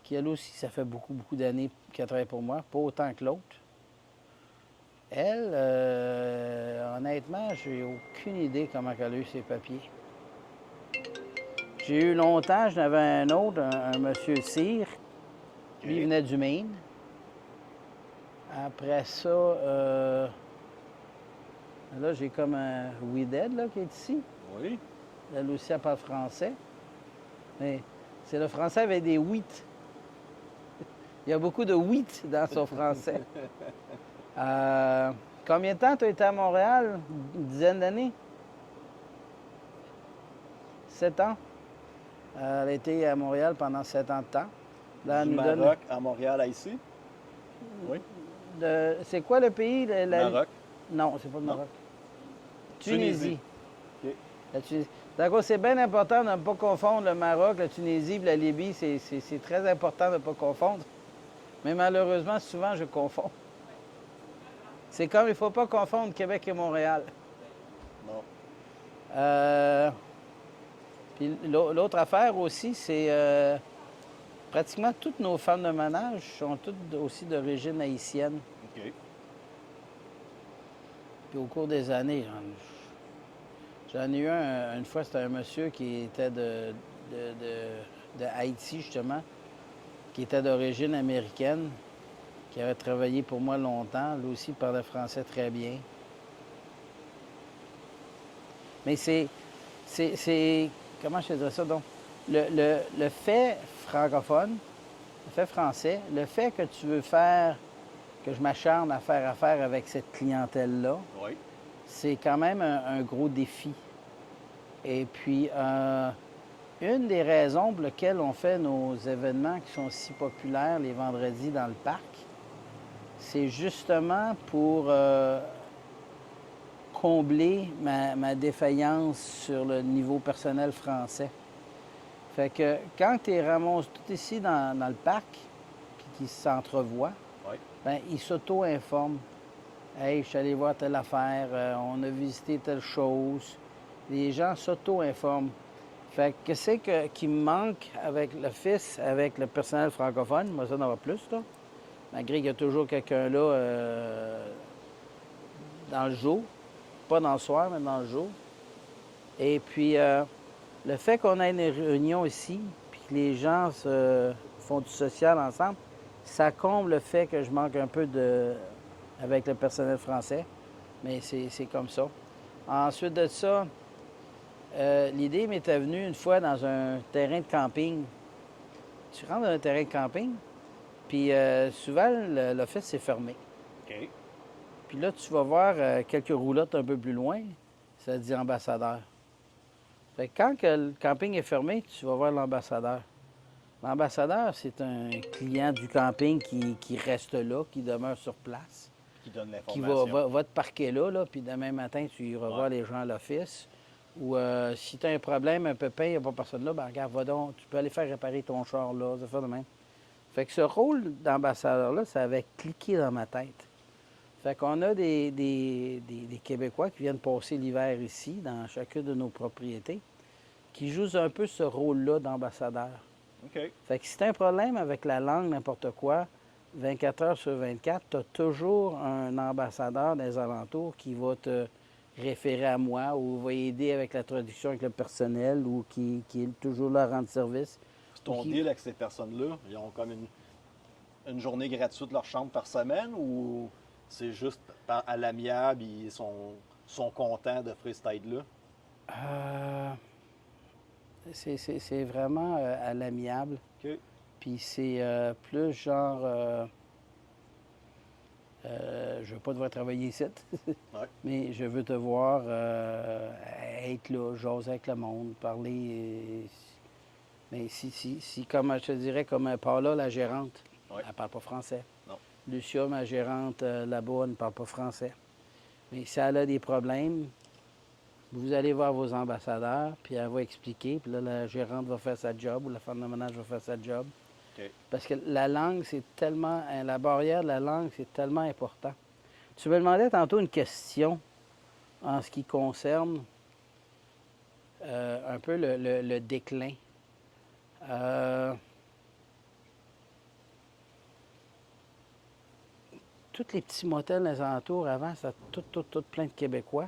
qui, elle aussi, ça fait beaucoup, beaucoup d'années qu'elle travaille pour moi, pas autant que l'autre. Elle, honnêtement, j'ai aucune idée comment elle a eu ses papiers. J'ai eu longtemps, j'en avais un autre, un monsieur Cyr. Lui, il venait du Maine. Après ça, là, j'ai comme un Weeded, là, qui est ici. Oui. Elle aussi, elle parle français. Mais c'est le français avec des wheat. Il y a beaucoup de wheat dans son français. Combien de temps tu as été à Montréal? Une dizaine d'années? 7 ans? Elle a été à Montréal pendant 7 ans de temps. Là, elle Du nous donne- Maroc à Montréal à ici? Oui. C'est quoi le pays? Maroc. Non, c'est pas le Non? Maroc. Tunisie. Tunisie. OK. La Tunisie. D'accord, c'est bien important de ne pas confondre le Maroc, la Tunisie et la Libye. C'est très important de ne pas confondre. Mais malheureusement, souvent, je confonds. C'est comme il ne faut pas confondre Québec et Montréal. Non. Puis l'autre affaire aussi, c'est pratiquement toutes nos femmes de ménage sont toutes aussi d'origine haïtienne. OK. Puis au cours des années, j'en ai eu une fois, c'était un monsieur qui était de Haïti, justement, qui était d'origine américaine, qui avait travaillé pour moi longtemps. Lui aussi parlait français très bien. Mais comment je te dirais ça, donc? Le fait francophone, le fait français, le fait que tu veux faire, que je m'acharne à faire affaire avec cette clientèle-là, Oui. c'est quand même un gros défi. Et puis, une des raisons pour lesquelles on fait nos événements qui sont si populaires les vendredis dans le parc, c'est justement pour combler ma défaillance sur le niveau personnel français. Fait que quand tu ramasses tout ici dans le parc, puis qu'ils s'entrevoient, Oui. bien, ils s'auto-informent. Hey, je suis allé voir telle affaire, on a visité telle chose. Les gens s'auto-informent. Fait que qu'est-ce qui me manque avec l'office, avec le personnel francophone? Moi, ça n'en va plus, là. Malgré qu'il y a toujours quelqu'un là dans le jour. Pas dans le soir, mais dans le jour. Et puis, le fait qu'on ait une réunion ici, puis que les gens font du social ensemble, ça comble le fait que je manque un peu avec le personnel français. Mais c'est comme ça. Ensuite de ça, l'idée m'était venue une fois dans un terrain de camping. Tu rentres dans un terrain de camping, puis souvent, l'office est fermé. OK. Puis là, tu vas voir quelques roulottes un peu plus loin, ça dit ambassadeur. Fait que quand que le camping est fermé, tu vas voir l'ambassadeur. L'ambassadeur, c'est un client du camping qui reste là, qui demeure sur place, Qui donne qui l'information. va te parquer là, puis demain matin, tu iras voir les gens à l'office. Ou si tu as un problème, un pépin, il n'y a pas personne là, ben regarde, va donc, tu peux aller faire réparer ton char là, ça fait de même. Fait que ce rôle d'ambassadeur-là, ça avait cliqué dans ma tête. Fait qu'on a des Québécois qui viennent passer l'hiver ici, dans chacune de nos propriétés, qui jouent un peu ce rôle-là d'ambassadeur. OK. Fait que si tu as un problème avec la langue, n'importe quoi, 24 heures sur 24, tu as toujours un ambassadeur des alentours qui va te référer à moi ou va aider avec la traduction avec le personnel ou qui est toujours là à rendre service. Puis ton OK. deal avec ces personnes-là, ils ont comme une journée gratuite de leur chambre par semaine ou c'est juste à l'amiable, ils sont contents d'offrir cette aide-là? C'est vraiment à l'amiable. OK. Puis c'est plus genre, je veux pas devoir travailler ici, Ouais. mais je veux te voir être là, jaser avec le monde, parler. Mais si comme je te dirais, comme Paula, la gérante. Ouais. Elle ne parle pas français. Non. Lucia, ma gérante là-bas, ne parle pas français. Mais si elle a des problèmes, vous allez voir vos ambassadeurs, puis elle va expliquer, puis là, la gérante va faire sa job ou la femme de ménage va faire sa job. OK. Parce que la langue, c'est tellement... La barrière de la langue, c'est tellement important. Tu me demandais tantôt une question en ce qui concerne un peu le déclin. Tous les petits motels dans les alentours, avant, c'était tout plein de Québécois.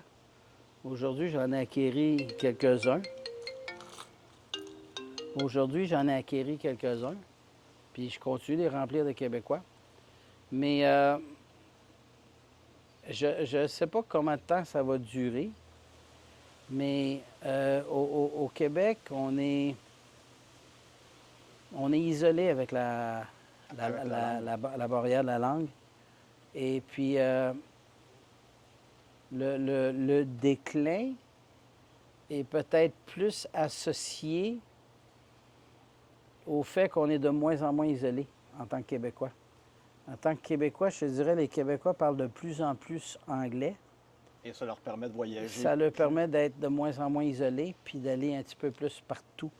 Aujourd'hui, j'en ai acquéri quelques-uns. Puis je continue de les remplir de Québécois. Mais je ne sais pas combien de temps ça va durer. Mais au Québec, on est isolé avec la barrière de la langue. Et puis, le déclin est peut-être plus associé au fait qu'on est de moins en moins isolé en tant que Québécois. En tant que Québécois, je te dirais, les Québécois parlent de plus en plus anglais. Et ça leur permet de voyager. Ça leur permet d'être de moins en moins isolés, puis d'aller un petit peu plus partout,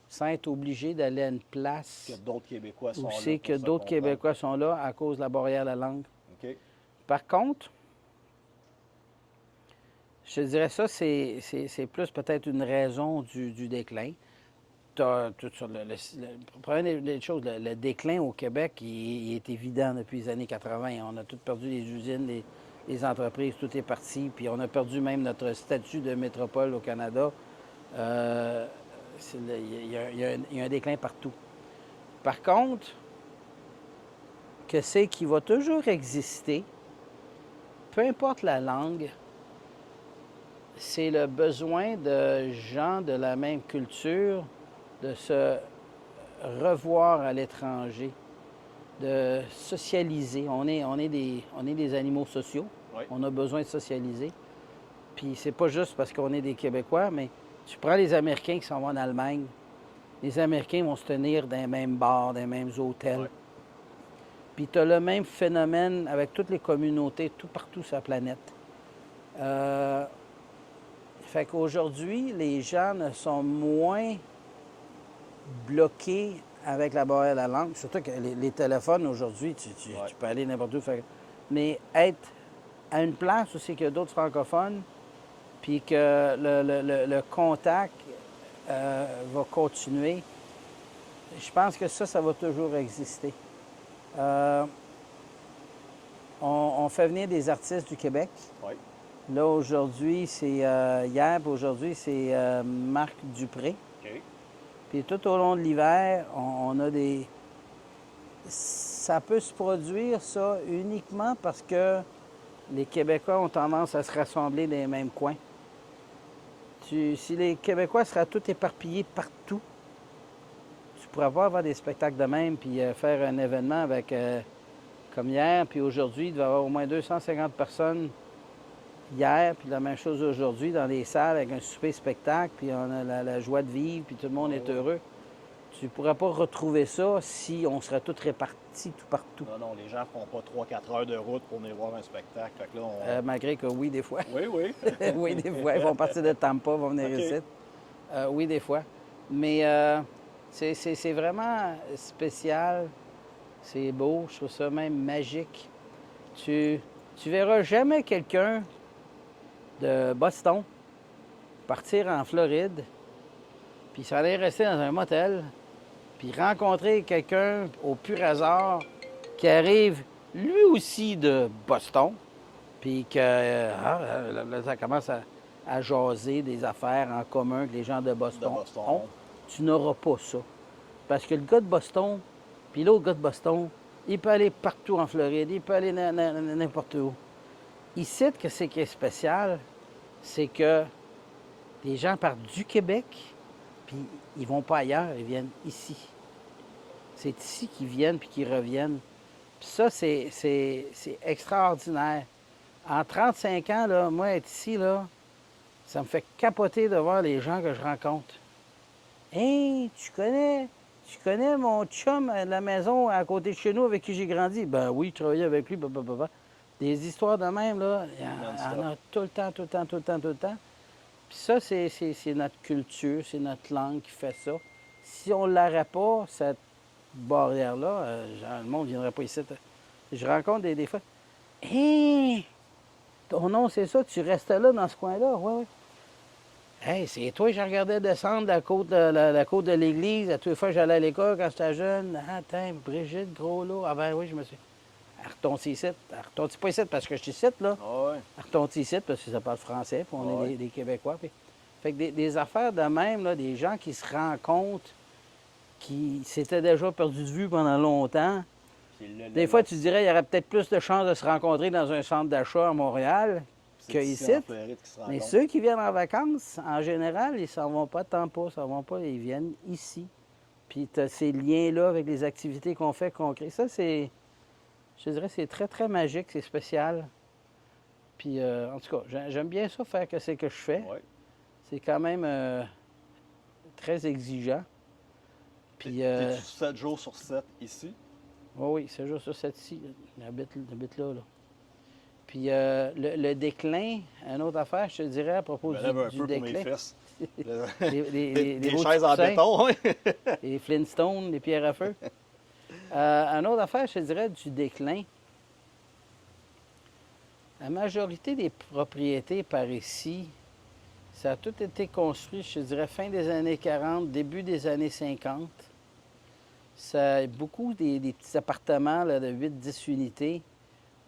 sans être obligé d'aller à une place Que d'autres Québécois sont où là. c'est que d'autres Québécois sont là à cause de la barrière de la langue. OK. Par contre, je te dirais ça, c'est plus peut-être une raison du déclin. Tout ça, première des choses, le déclin au Québec, il est évident depuis les années 80. On a tout perdu les usines, les entreprises, tout est parti. Puis on a perdu même notre statut de métropole au Canada. Il y a un déclin partout. Par contre, que c'est qui va toujours exister, peu importe la langue, c'est le besoin de gens de la même culture de se revoir à l'étranger, de socialiser. On est des animaux sociaux. Oui. On a besoin de socialiser. Puis c'est pas juste parce qu'on est des Québécois, mais tu prends les Américains qui s'en vont en Allemagne. Les Américains vont se tenir dans les mêmes bars, dans les mêmes hôtels. Oui. Puis tu as le même phénomène avec toutes les communautés, tout partout sur la planète. Fait qu'aujourd'hui, les gens ne sont moins bloqués avec la barrière de la langue. Surtout que les téléphones, aujourd'hui, tu peux aller n'importe où. Mais être à une place où c'est qu'il y a d'autres francophones, puis que le contact va continuer, je pense que ça va toujours exister. On fait venir des artistes du Québec. Oui. Là, aujourd'hui, c'est hier, puis aujourd'hui, c'est Marc Dupré. OK. Puis tout au long de l'hiver, on a des... Ça peut se produire, ça, uniquement parce que les Québécois ont tendance à se rassembler dans les mêmes coins. Si les Québécois seraient tous éparpillés partout, tu pourrais pas avoir des spectacles de même puis faire un événement avec, comme hier, puis aujourd'hui, il devait y avoir au moins 250 personnes hier, puis la même chose aujourd'hui dans les salles avec un souper spectacle, puis on a la joie de vivre, puis tout le monde est heureux. Tu ne pourrais pas retrouver ça si on serait tous répartis tout partout. Non, les gens ne font pas 3-4 heures de route pour venir voir un spectacle. Fait que là, malgré que oui, des fois. Oui. Oui, des fois. Ils vont partir de Tampa, vont venir OK. ici. Oui, des fois. Mais c'est vraiment spécial. C'est beau. Je trouve ça même magique. Tu verras jamais quelqu'un de Boston partir en Floride, puis s'en aller rester dans un motel, puis rencontrer quelqu'un au pur hasard qui arrive lui aussi de Boston, puis que là, ça commence à jaser des affaires en commun que les gens de Boston ont. Tu n'auras pas ça. Parce que le gars de Boston, puis l'autre gars de Boston, il peut aller partout en Floride, il peut aller n'importe où. Ici, que c'est qui est spécial, c'est que les gens partent du Québec, puis ils vont pas ailleurs, ils viennent ici. C'est ici qu'ils viennent puis qu'ils reviennent. Puis ça, c'est extraordinaire. En 35 ans, là, moi, être ici, là, ça me fait capoter de voir les gens que je rencontre. Hey, tu Tu connais mon chum à la maison à côté de chez nous avec qui j'ai grandi? Ben oui, je travaillais avec lui, blablabla. Des histoires de même, là, il y en a tout le temps, tout le temps, tout le temps, tout le temps. Puis ça, c'est notre culture, c'est notre langue qui fait ça. Si on ne l'aurait pas, cette barrière-là, le monde ne viendrait pas ici. Je rencontre des fois. Hé! Ton nom, c'est ça, tu restes là dans ce coin-là? Oui, oui. Hey, c'est toi que je regardais descendre la côte de l'église. À toutes les fois que j'allais à l'école quand j'étais jeune. Ah, attends, Brigitte Gros-là. Ah ben oui, je me suis. Retourne-tu ici. Retourne-tu pas ici parce que je t'y là. Ah ouais. Retourne-tu ici parce que ça parle français, puis on est des Québécois. Puis... Fait que des affaires de même, là, des gens qui se rencontrent, qui s'étaient déjà perdus de vue pendant longtemps. Des fois, tu dirais, il y aurait peut-être plus de chances de se rencontrer dans un centre d'achat à Montréal qu'ici. Mais ceux qui viennent en vacances, en général, ils ne s'en vont pas tant pas, ils viennent ici. Puis tu as ces liens-là avec les activités qu'on fait, qu'on crée. Ça, c'est, je dirais, c'est très, très magique, c'est spécial. Puis, en tout cas, j'aime bien ça, faire que c'est que je fais. Ouais. C'est quand même très exigeant. Puis, t'es-tu 7 jours sur 7 ici? Oui, 7 jours sur 7 ici. J'habite là, là. Puis le déclin, une autre affaire, je te dirais à propos du un peu déclin. pour mes fesses. Les chaises en béton, oui. Les Flintstones, les pierres à feu. Une autre affaire, je te dirais, du déclin. La majorité des propriétés par ici, ça a tout été construit, je te dirais, fin des années 40, début des années 50. Ça, beaucoup des petits appartements là, de 8-10 unités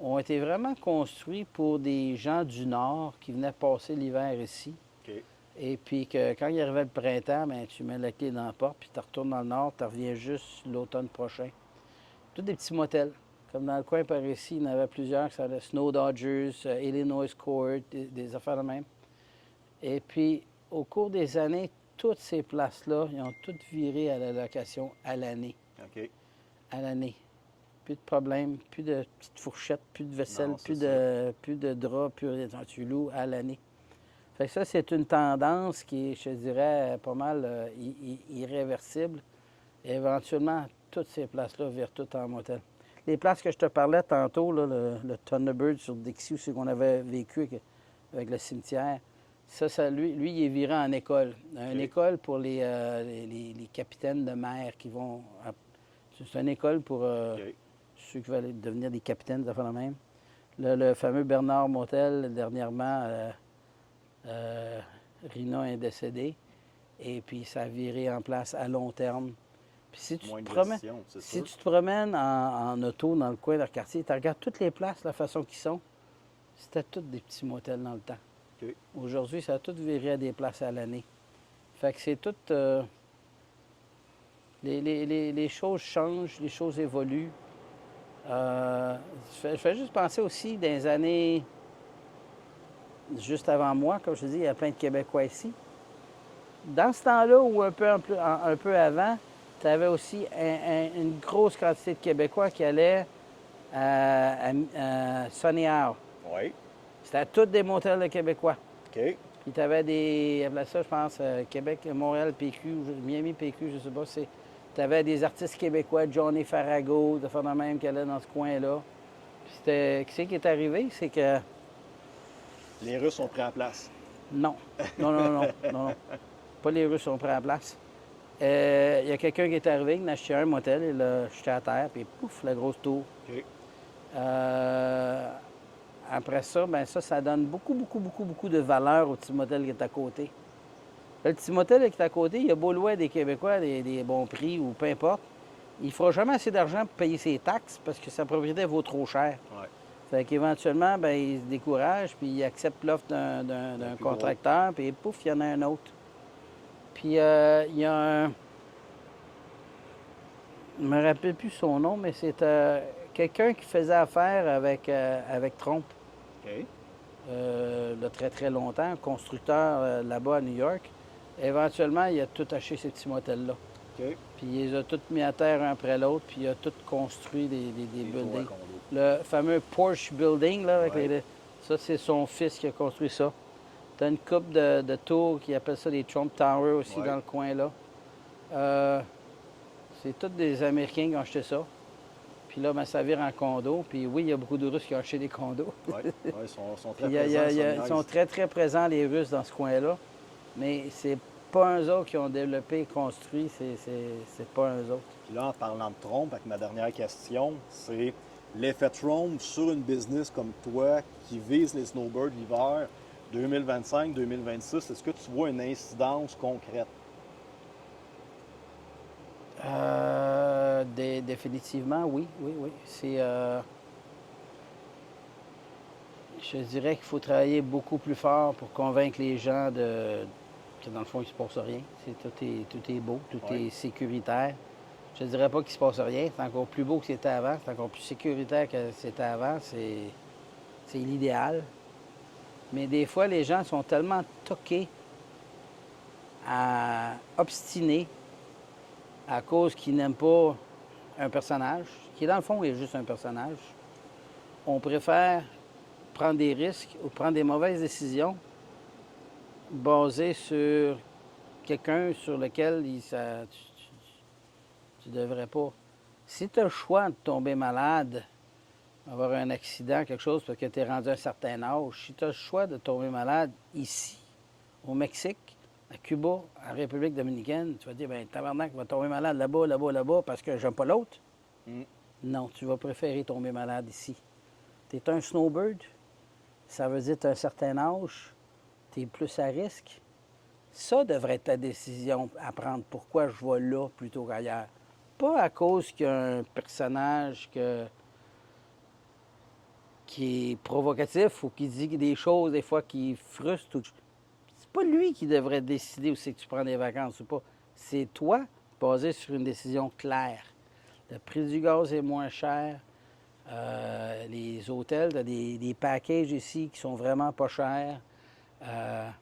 ont été vraiment construits pour des gens du Nord qui venaient passer l'hiver ici. Okay. Et puis que quand il arrivait le printemps, bien, tu mets la clé dans la porte, puis tu retournes dans le Nord, tu reviens juste l'automne prochain. Tous des petits motels. Comme dans le coin par ici, il y en avait plusieurs, qui s'appelaient Snow Dodgers, Illinois Court, des affaires de même. Et puis, au cours des années, toutes ces places-là, ils ont toutes viré à la location à l'année. OK. À l'année. Plus de problème, plus de petites fourchettes, plus de vaisselle, Non, plus de draps, plus rien. Tu loues à l'année. Fait que ça, c'est une tendance qui est, je dirais, pas mal irréversible. Et éventuellement, toutes ces places-là virent toutes en motel. Les places que je te parlais tantôt, là, le Thunderbird sur Dixie, où c'est qu'on avait vécu avec le cimetière, lui, il est viré en école. Une école pour les capitaines de mer qui vont... C'est une école pour ceux qui veulent devenir des capitaines, ça fait la même. Le fameux Bernard Motel, dernièrement, Rina est décédé. Et puis, ça a viré en place à long terme. Puis si tu te promènes en auto dans le coin de leur quartier, tu regardes toutes les places, la façon qu'ils sont, c'était toutes des petits motels dans le temps. Okay. Aujourd'hui, ça a tout viré à des places à l'année. Fait que c'est tout... les choses changent, les choses évoluent. Je fais juste penser aussi dans les années... Juste avant moi, comme je te dis, il y a plein de Québécois ici. Dans ce temps-là, ou un peu avant, tu avais aussi une grosse quantité de Québécois qui allaient à Sunny Isle. Oui. C'était tous des motels de Québécois. OK. Puis tu avais des... Après ça, je pense, Québec, Montréal, PQ, Miami, PQ, je sais pas. Tu avais des artistes québécois, Johnny Farago, de faire de même qui allaient dans ce coin-là. Puis c'était... Qu'est-ce qui est arrivé? C'est que... Les Russes ont pris la place. Non. Non. Pas les Russes ont pris la place. Il y a quelqu'un qui est arrivé, qui a acheté un motel, il l'a jeté à terre, puis pouf, la grosse tour. OK. Après ça, bien ça donne beaucoup de valeur au petit motel qui est à côté. Le petit motel qui est à côté, il a beau louer des Québécois des bons prix ou peu importe, il ne fera jamais assez d'argent pour payer ses taxes parce que sa propriété vaut trop cher. Ouais. Fait qu'éventuellement, bien, il se décourage, puis il accepte l'offre d'un contracteur, puis pouf, il y en a un autre. Puis il y a un... Je ne me rappelle plus son nom, mais c'est quelqu'un qui faisait affaire avec Trump. OK. De très, très longtemps, un constructeur là-bas à New York. Éventuellement, il a tout acheté ces petits motels-là. OK. Puis il les a tous mis à terre un après l'autre, puis il a tout construit des buildings. Le fameux Porsche Building, là, avec ça, c'est son fils qui a construit ça. Tu as une coupe de tours qui appelle ça des Trump Towers aussi dans le coin là. C'est tous des Américains qui ont acheté ça. Puis là, ben, ça vire en condo. Puis oui, il y a beaucoup de Russes qui ont acheté des condos. Oui, ils sont très Puis présents. ils sont très, très présents, les Russes, dans ce coin-là. Mais c'est pas eux autres qui ont développé et construit, c'est pas eux autres. Puis là, en parlant de trompe, avec ma dernière question, c'est l'effet trompe sur une business comme toi qui vise les snowbirds l'hiver 2025-2026. Est-ce que tu vois une incidence concrète? Définitivement, oui, oui, oui. Je dirais qu'il faut travailler beaucoup plus fort pour convaincre les gens que dans le fond, il ne se passe rien. Tout est beau, tout est sécuritaire. Je ne dirais pas qu'il ne se passe rien. C'est encore plus beau que c'était avant. C'est encore plus sécuritaire que c'était avant. C'est l'idéal. Mais des fois, les gens sont tellement toqués à obstiner à cause qu'ils n'aiment pas un personnage, qui dans le fond est juste un personnage. On préfère prendre des risques ou prendre des mauvaises décisions basées sur quelqu'un sur lequel tu devrais pas. Si tu as le choix de tomber malade, avoir un accident, quelque chose, parce que tu es rendu à un certain âge, si tu as le choix de tomber malade ici, au Mexique, à Cuba, en République dominicaine, tu vas dire, bien, tabarnak, va tomber malade là-bas, là-bas, là-bas, parce que j'aime pas l'autre. Non, tu vas préférer tomber malade ici. Tu es un snowbird, ça veut dire que tu as un certain âge, tu es plus à risque. Ça devrait être ta décision à prendre. Pourquoi je vais là plutôt qu'ailleurs? Pas à cause qu'il y a un personnage qui est provocatif ou qui dit des choses des fois qui frustrent. C'est pas lui qui devrait décider où c'est que tu prends des vacances ou pas. C'est toi, basé sur une décision claire. Le prix du gaz est moins cher. Les hôtels, tu as des packages ici qui sont vraiment pas chers. Tu n'as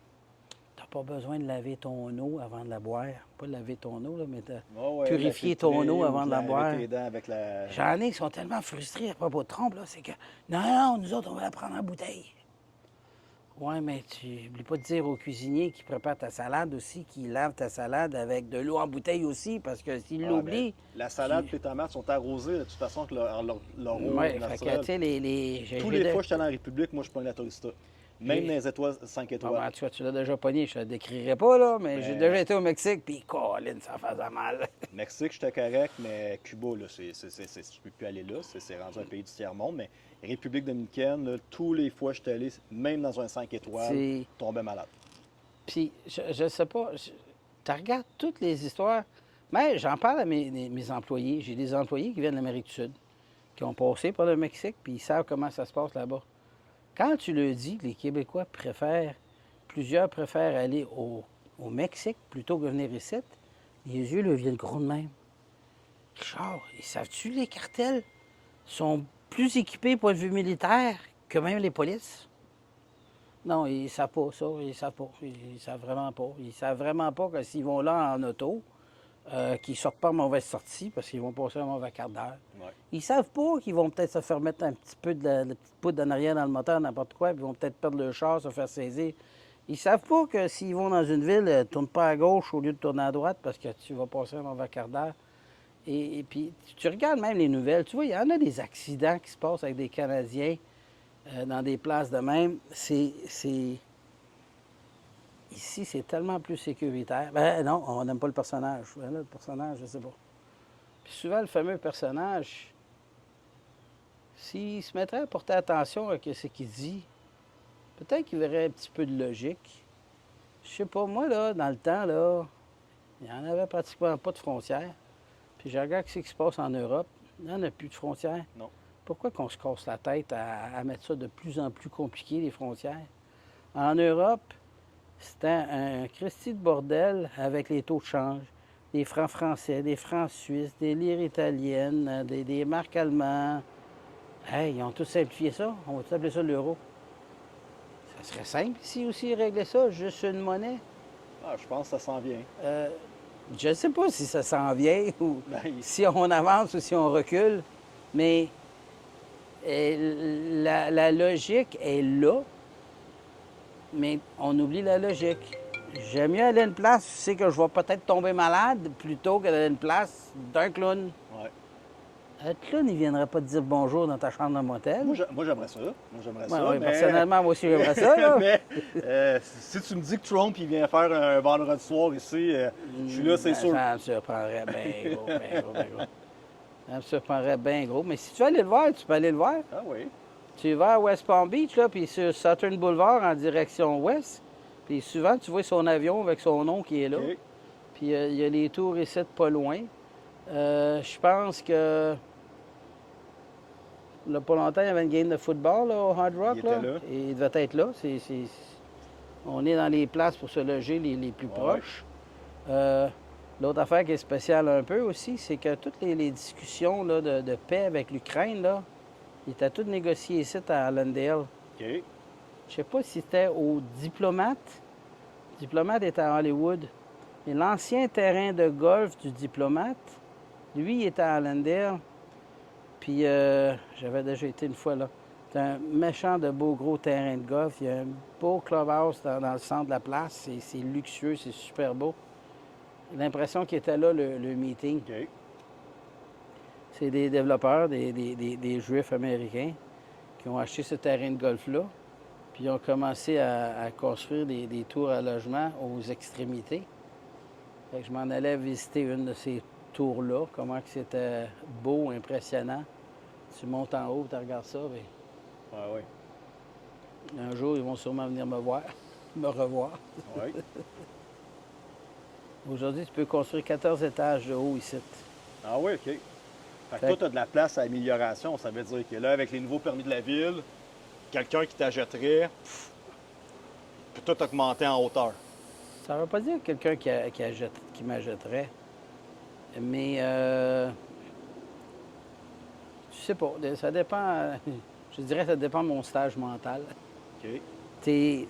pas besoin de laver ton eau avant de la boire. Pas de laver ton eau, là, mais de purifier ton eau avant de la boire. J'en ai qui sont tellement frustrés à propos de trompe, là, c'est que non, nous autres, on va la prendre en bouteille. Oui, mais tu n'oublies pas de dire au cuisinier qui prépare ta salade aussi, qu'il lave ta salade avec de l'eau en bouteille aussi, parce que s'il l'oublie... La salade et les tomates sont arrosées de toute façon avec leur eau naturelle. naturelle. Tous les fois que je suis allé en République, moi, je pogne la Tourista. Même dans les étoiles 5 étoiles. Ben, tu l'as déjà pogné, je ne te décrirai pas, là, mais j'ai déjà été au Mexique, puis Colin, ça faisait mal. Mexique, j'étais correct, mais Cuba, là, tu ne peux plus aller là. C'est rendu un pays du tiers-monde, mais République dominicaine, là, tous les fois que je suis allé, même dans un 5 étoiles, je tombais malade. Puis, je sais pas, tu regardes toutes les histoires, mais j'en parle à mes employés. J'ai des employés qui viennent de l'Amérique du Sud, qui ont passé par le Mexique, puis ils savent comment ça se passe là-bas. Quand tu le dis, les Québécois plusieurs préfèrent aller au Mexique plutôt que venir ici, les yeux leur viennent gros de même. Richard, savent-tu les cartels sont plus équipés point de vue militaire que même les polices? Non, ils ne savent pas ça, ils savent pas. Ils savent vraiment pas. Ils savent vraiment pas que s'ils vont là en auto, qu'ils ne sortent pas en mauvaise sortie parce qu'ils vont passer un mauvais quart d'heure. Ouais. Ils savent pas qu'ils vont peut-être se faire mettre un petit peu de petite poudre en arrière dans le moteur, n'importe quoi, puis ils vont peut-être perdre le char, se faire saisir. Ils savent pas que s'ils vont dans une ville, ne tourne pas à gauche au lieu de tourner à droite parce que tu vas passer un mauvais quart d'heure. Et puis, tu regardes même les nouvelles, tu vois, il y en a des accidents qui se passent avec des Canadiens dans des places de même. Ici, c'est tellement plus sécuritaire. Ben non, on n'aime pas le personnage. Ben là, le personnage, je sais pas. Puis souvent, le fameux personnage, s'il se mettrait à porter attention à ce qu'il dit, peut-être qu'il verrait un petit peu de logique. Je sais pas, moi, là, dans le temps, là, il n'y en avait pratiquement pas de frontières. Puis je regarde ce qui se passe en Europe. Il n'y en a plus de frontières. Non. Pourquoi qu'on se casse la tête à mettre ça de plus en plus compliqué, les frontières? En Europe, c'était un Christi de bordel avec les taux de change. Des francs français, des francs suisses, des lires italiennes, des marques allemandes. Hey, ils ont tous simplifié ça. On va tous appeler ça l'euro. Ça serait simple ici aussi, régler ça, juste une monnaie. Ah, je pense que ça s'en vient. Je ne sais pas si ça s'en vient ou si on avance ou si on recule, mais la logique est là, mais on oublie la logique. J'aime mieux aller à une place, tu sais que je vais peut-être tomber malade, plutôt que d'aller à une place d'un clown. Ouais. Un clown, il viendrait pas te dire bonjour dans ta chambre de motel. Moi, j'aimerais ça. Moi, j'aimerais Ouais, ça, ouais, mais... personnellement, moi aussi, j'aimerais ça. Là. mais si tu me dis que Trump, il vient faire un vendredi soir ici, je suis là, c'est sûr. Ça me surprendrait bien gros, bien gros, bien gros. Ça me surprendrait bien gros. Mais si tu veux aller le voir, tu peux aller le voir. Ah oui. Tu vas à West Palm Beach, là, puis sur Southern Boulevard en direction ouest. Puis souvent, tu vois son avion avec son nom qui est là. OK. Puis il y a les tours ici pas loin. Je pense que là, pas longtemps, il y avait une game de football là, au Hard Rock. Il était là. Et il devait être là. On est dans les places pour se loger les plus Ouais. proches. L'autre affaire qui est spéciale un peu aussi, c'est que toutes les discussions là, de paix avec l'Ukraine, là, ils étaient toutes négociées ici à Allendale. OK. Je sais pas si c'était au Diplomate. Le Diplomate était à Hollywood. Mais l'ancien terrain de golf du Diplomate, lui, il était à Allendale. Puis j'avais déjà été une fois là. C'est un méchant de beau gros terrain de golf. Il y a un beau clubhouse dans le centre de la place. C'est luxueux, c'est super beau. J'ai l'impression qu'il était là le meeting. OK. C'est des développeurs, des Juifs américains qui ont acheté ce terrain de golf-là. Puis ils ont commencé à construire des tours à logement aux extrémités. Fait que je m'en allais visiter une de ces tours-là, comment que c'était beau, impressionnant. Tu montes en haut, tu regardes ça, bien, Ah oui. un jour, ils vont sûrement venir me voir, me revoir. Oui. Aujourd'hui, tu peux construire 14 étages de haut ici. Ah oui, OK. Fait que Fait toi, tu as de la place à amélioration. Ça veut dire que là, avec les nouveaux permis de la ville, quelqu'un qui t'achèterait, peut tout augmenter en hauteur. Ça ne veut pas dire quelqu'un qui m'achèterait, mais je sais pas, ça dépend, je dirais que ça dépend de mon stage mental. OK. T'es,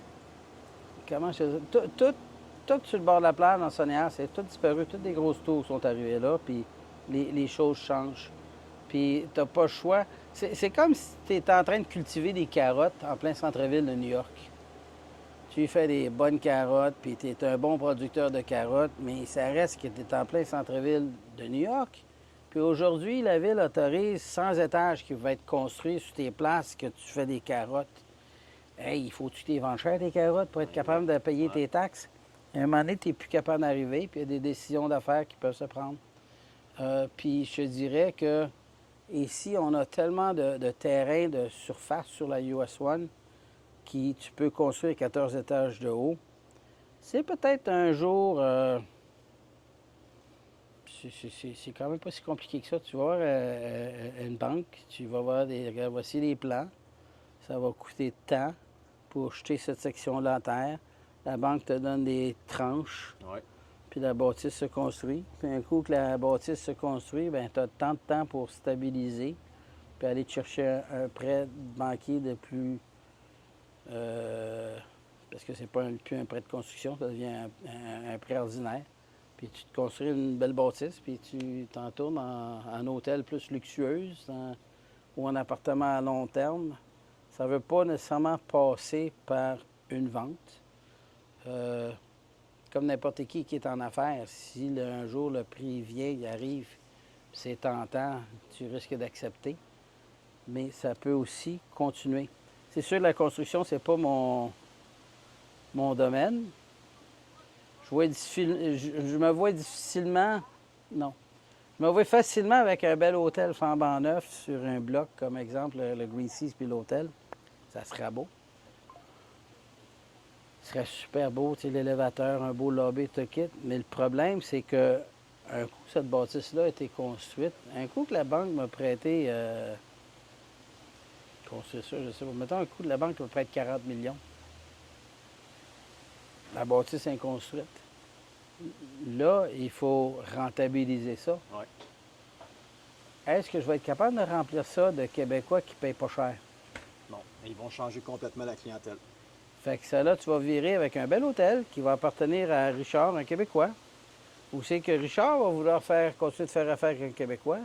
comment je dis, tout sur le bord de la plage, dans Sonière, c'est tout disparu, toutes les grosses tours sont arrivées là, puis les choses changent. Puis t'as pas le choix. C'est comme si tu étais en train de cultiver des carottes en plein centre-ville de New York. Tu fais des bonnes carottes, puis tu es un bon producteur de carottes, mais ça reste que tu es en plein centre-ville de New York. Puis aujourd'hui, la ville autorise 100 étages qui vont être construits sur tes places que tu fais des carottes. Hey, il faut que tu t'y vendes cher tes carottes pour être capable de payer tes taxes. À un moment donné, tu n'es plus capable d'arriver, puis il y a des décisions d'affaires qui peuvent se prendre. Puis je te dirais que ici, on a tellement de terrains de surface sur la US 1 qui tu peux construire 14 étages de haut. C'est peut-être un jour... c'est quand même pas si compliqué que ça. Tu vas voir une banque, tu vas voir regarde, voici les plans. Ça va coûter tant pour jeter cette section-là à terre. La banque te donne des tranches, Oui. puis la bâtisse se construit. Puis un coup que la bâtisse se construit, bien, tu as tant de temps pour stabiliser, puis aller te chercher un prêt banquier de plus... parce que c'est pas plus un prêt de construction, ça devient un prêt ordinaire. Puis tu te construis une belle bâtisse, puis tu t'en tournes en hôtel plus luxueuse ou en appartement à long terme. Ça ne veut pas nécessairement passer par une vente. Comme n'importe qui est en affaires, si un jour le prix vient, il arrive, c'est tentant, tu risques d'accepter. Mais ça peut aussi continuer. C'est sûr que la construction, c'est pas mon domaine. Je me vois difficilement... Non. Je me vois facilement avec un bel hôtel flambant neuf sur un bloc, comme exemple le Green-Seas puis l'hôtel. Ça serait beau. Ce serait super beau, tu sais, l'élévateur, un beau lobby, tout kit. Mais le problème, c'est que un coup cette bâtisse-là a été construite, un coup que la banque m'a prêté... construire ça, je sais pas. Mettons un coup de la banque me prête 40 millions. La bâtisse est construite. Là, il faut rentabiliser ça. Oui. Est-ce que je vais être capable de remplir ça de Québécois qui ne payent pas cher? Non. Ils vont changer complètement la clientèle. Fait que ça, là, tu vas virer avec un bel hôtel qui va appartenir à Richard, un Québécois. Ou c'est que Richard va vouloir continuer de faire affaire avec un Québécois.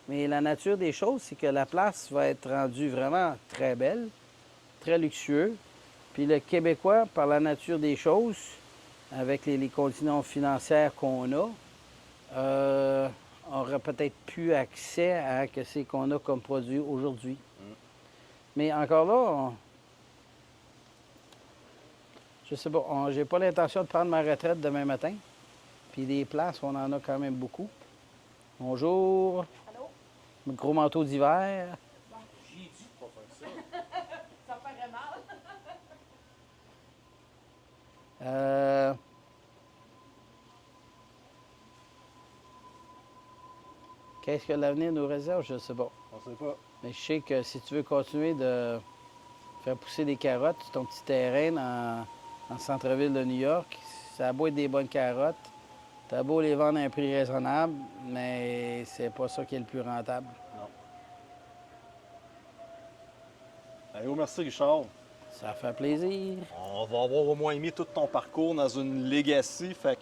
Mais la nature des choses, c'est que la place va être rendue vraiment très belle, très luxueux. Puis le Québécois, par la nature des choses, avec les conditions financières qu'on a, on aurait peut-être plus accès à ce qu'on a comme produit aujourd'hui. Mais encore là, je sais pas, j'ai pas l'intention de prendre ma retraite demain matin. Puis des places, on en a quand même beaucoup. Bonjour. Allô? Gros manteau d'hiver. J'ai dit de pas faire ça. Ça paraît mal. Qu'est-ce que l'avenir nous réserve? Je ne sais pas. On sait pas. Mais je sais que si tu veux continuer de faire pousser des carottes sur ton petit terrain dans le centre-ville de New York, ça a beau être des bonnes carottes, t'as beau les vendre à un prix raisonnable, mais c'est pas ça qui est le plus rentable. Non. Allez, merci, Richard. Ça fait plaisir. On va avoir au moins mis tout ton parcours dans une legacy. Fait que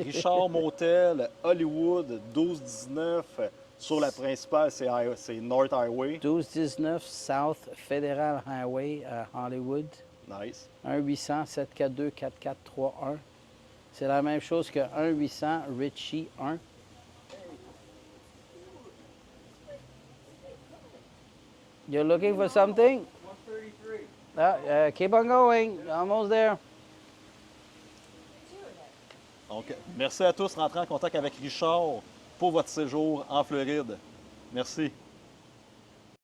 Richard Motel, Hollywood, 1219. Sur la principale, c'est North Highway. 1219 South Federal Highway à Hollywood. Nice. 1-800-742-4431. C'est la même chose que 1-800-RICHIE-1. You're looking for something? 133. Keep on going. Almost there. Donc, merci à tous. Rentrez en contact avec Richard pour votre séjour en Floride. Merci.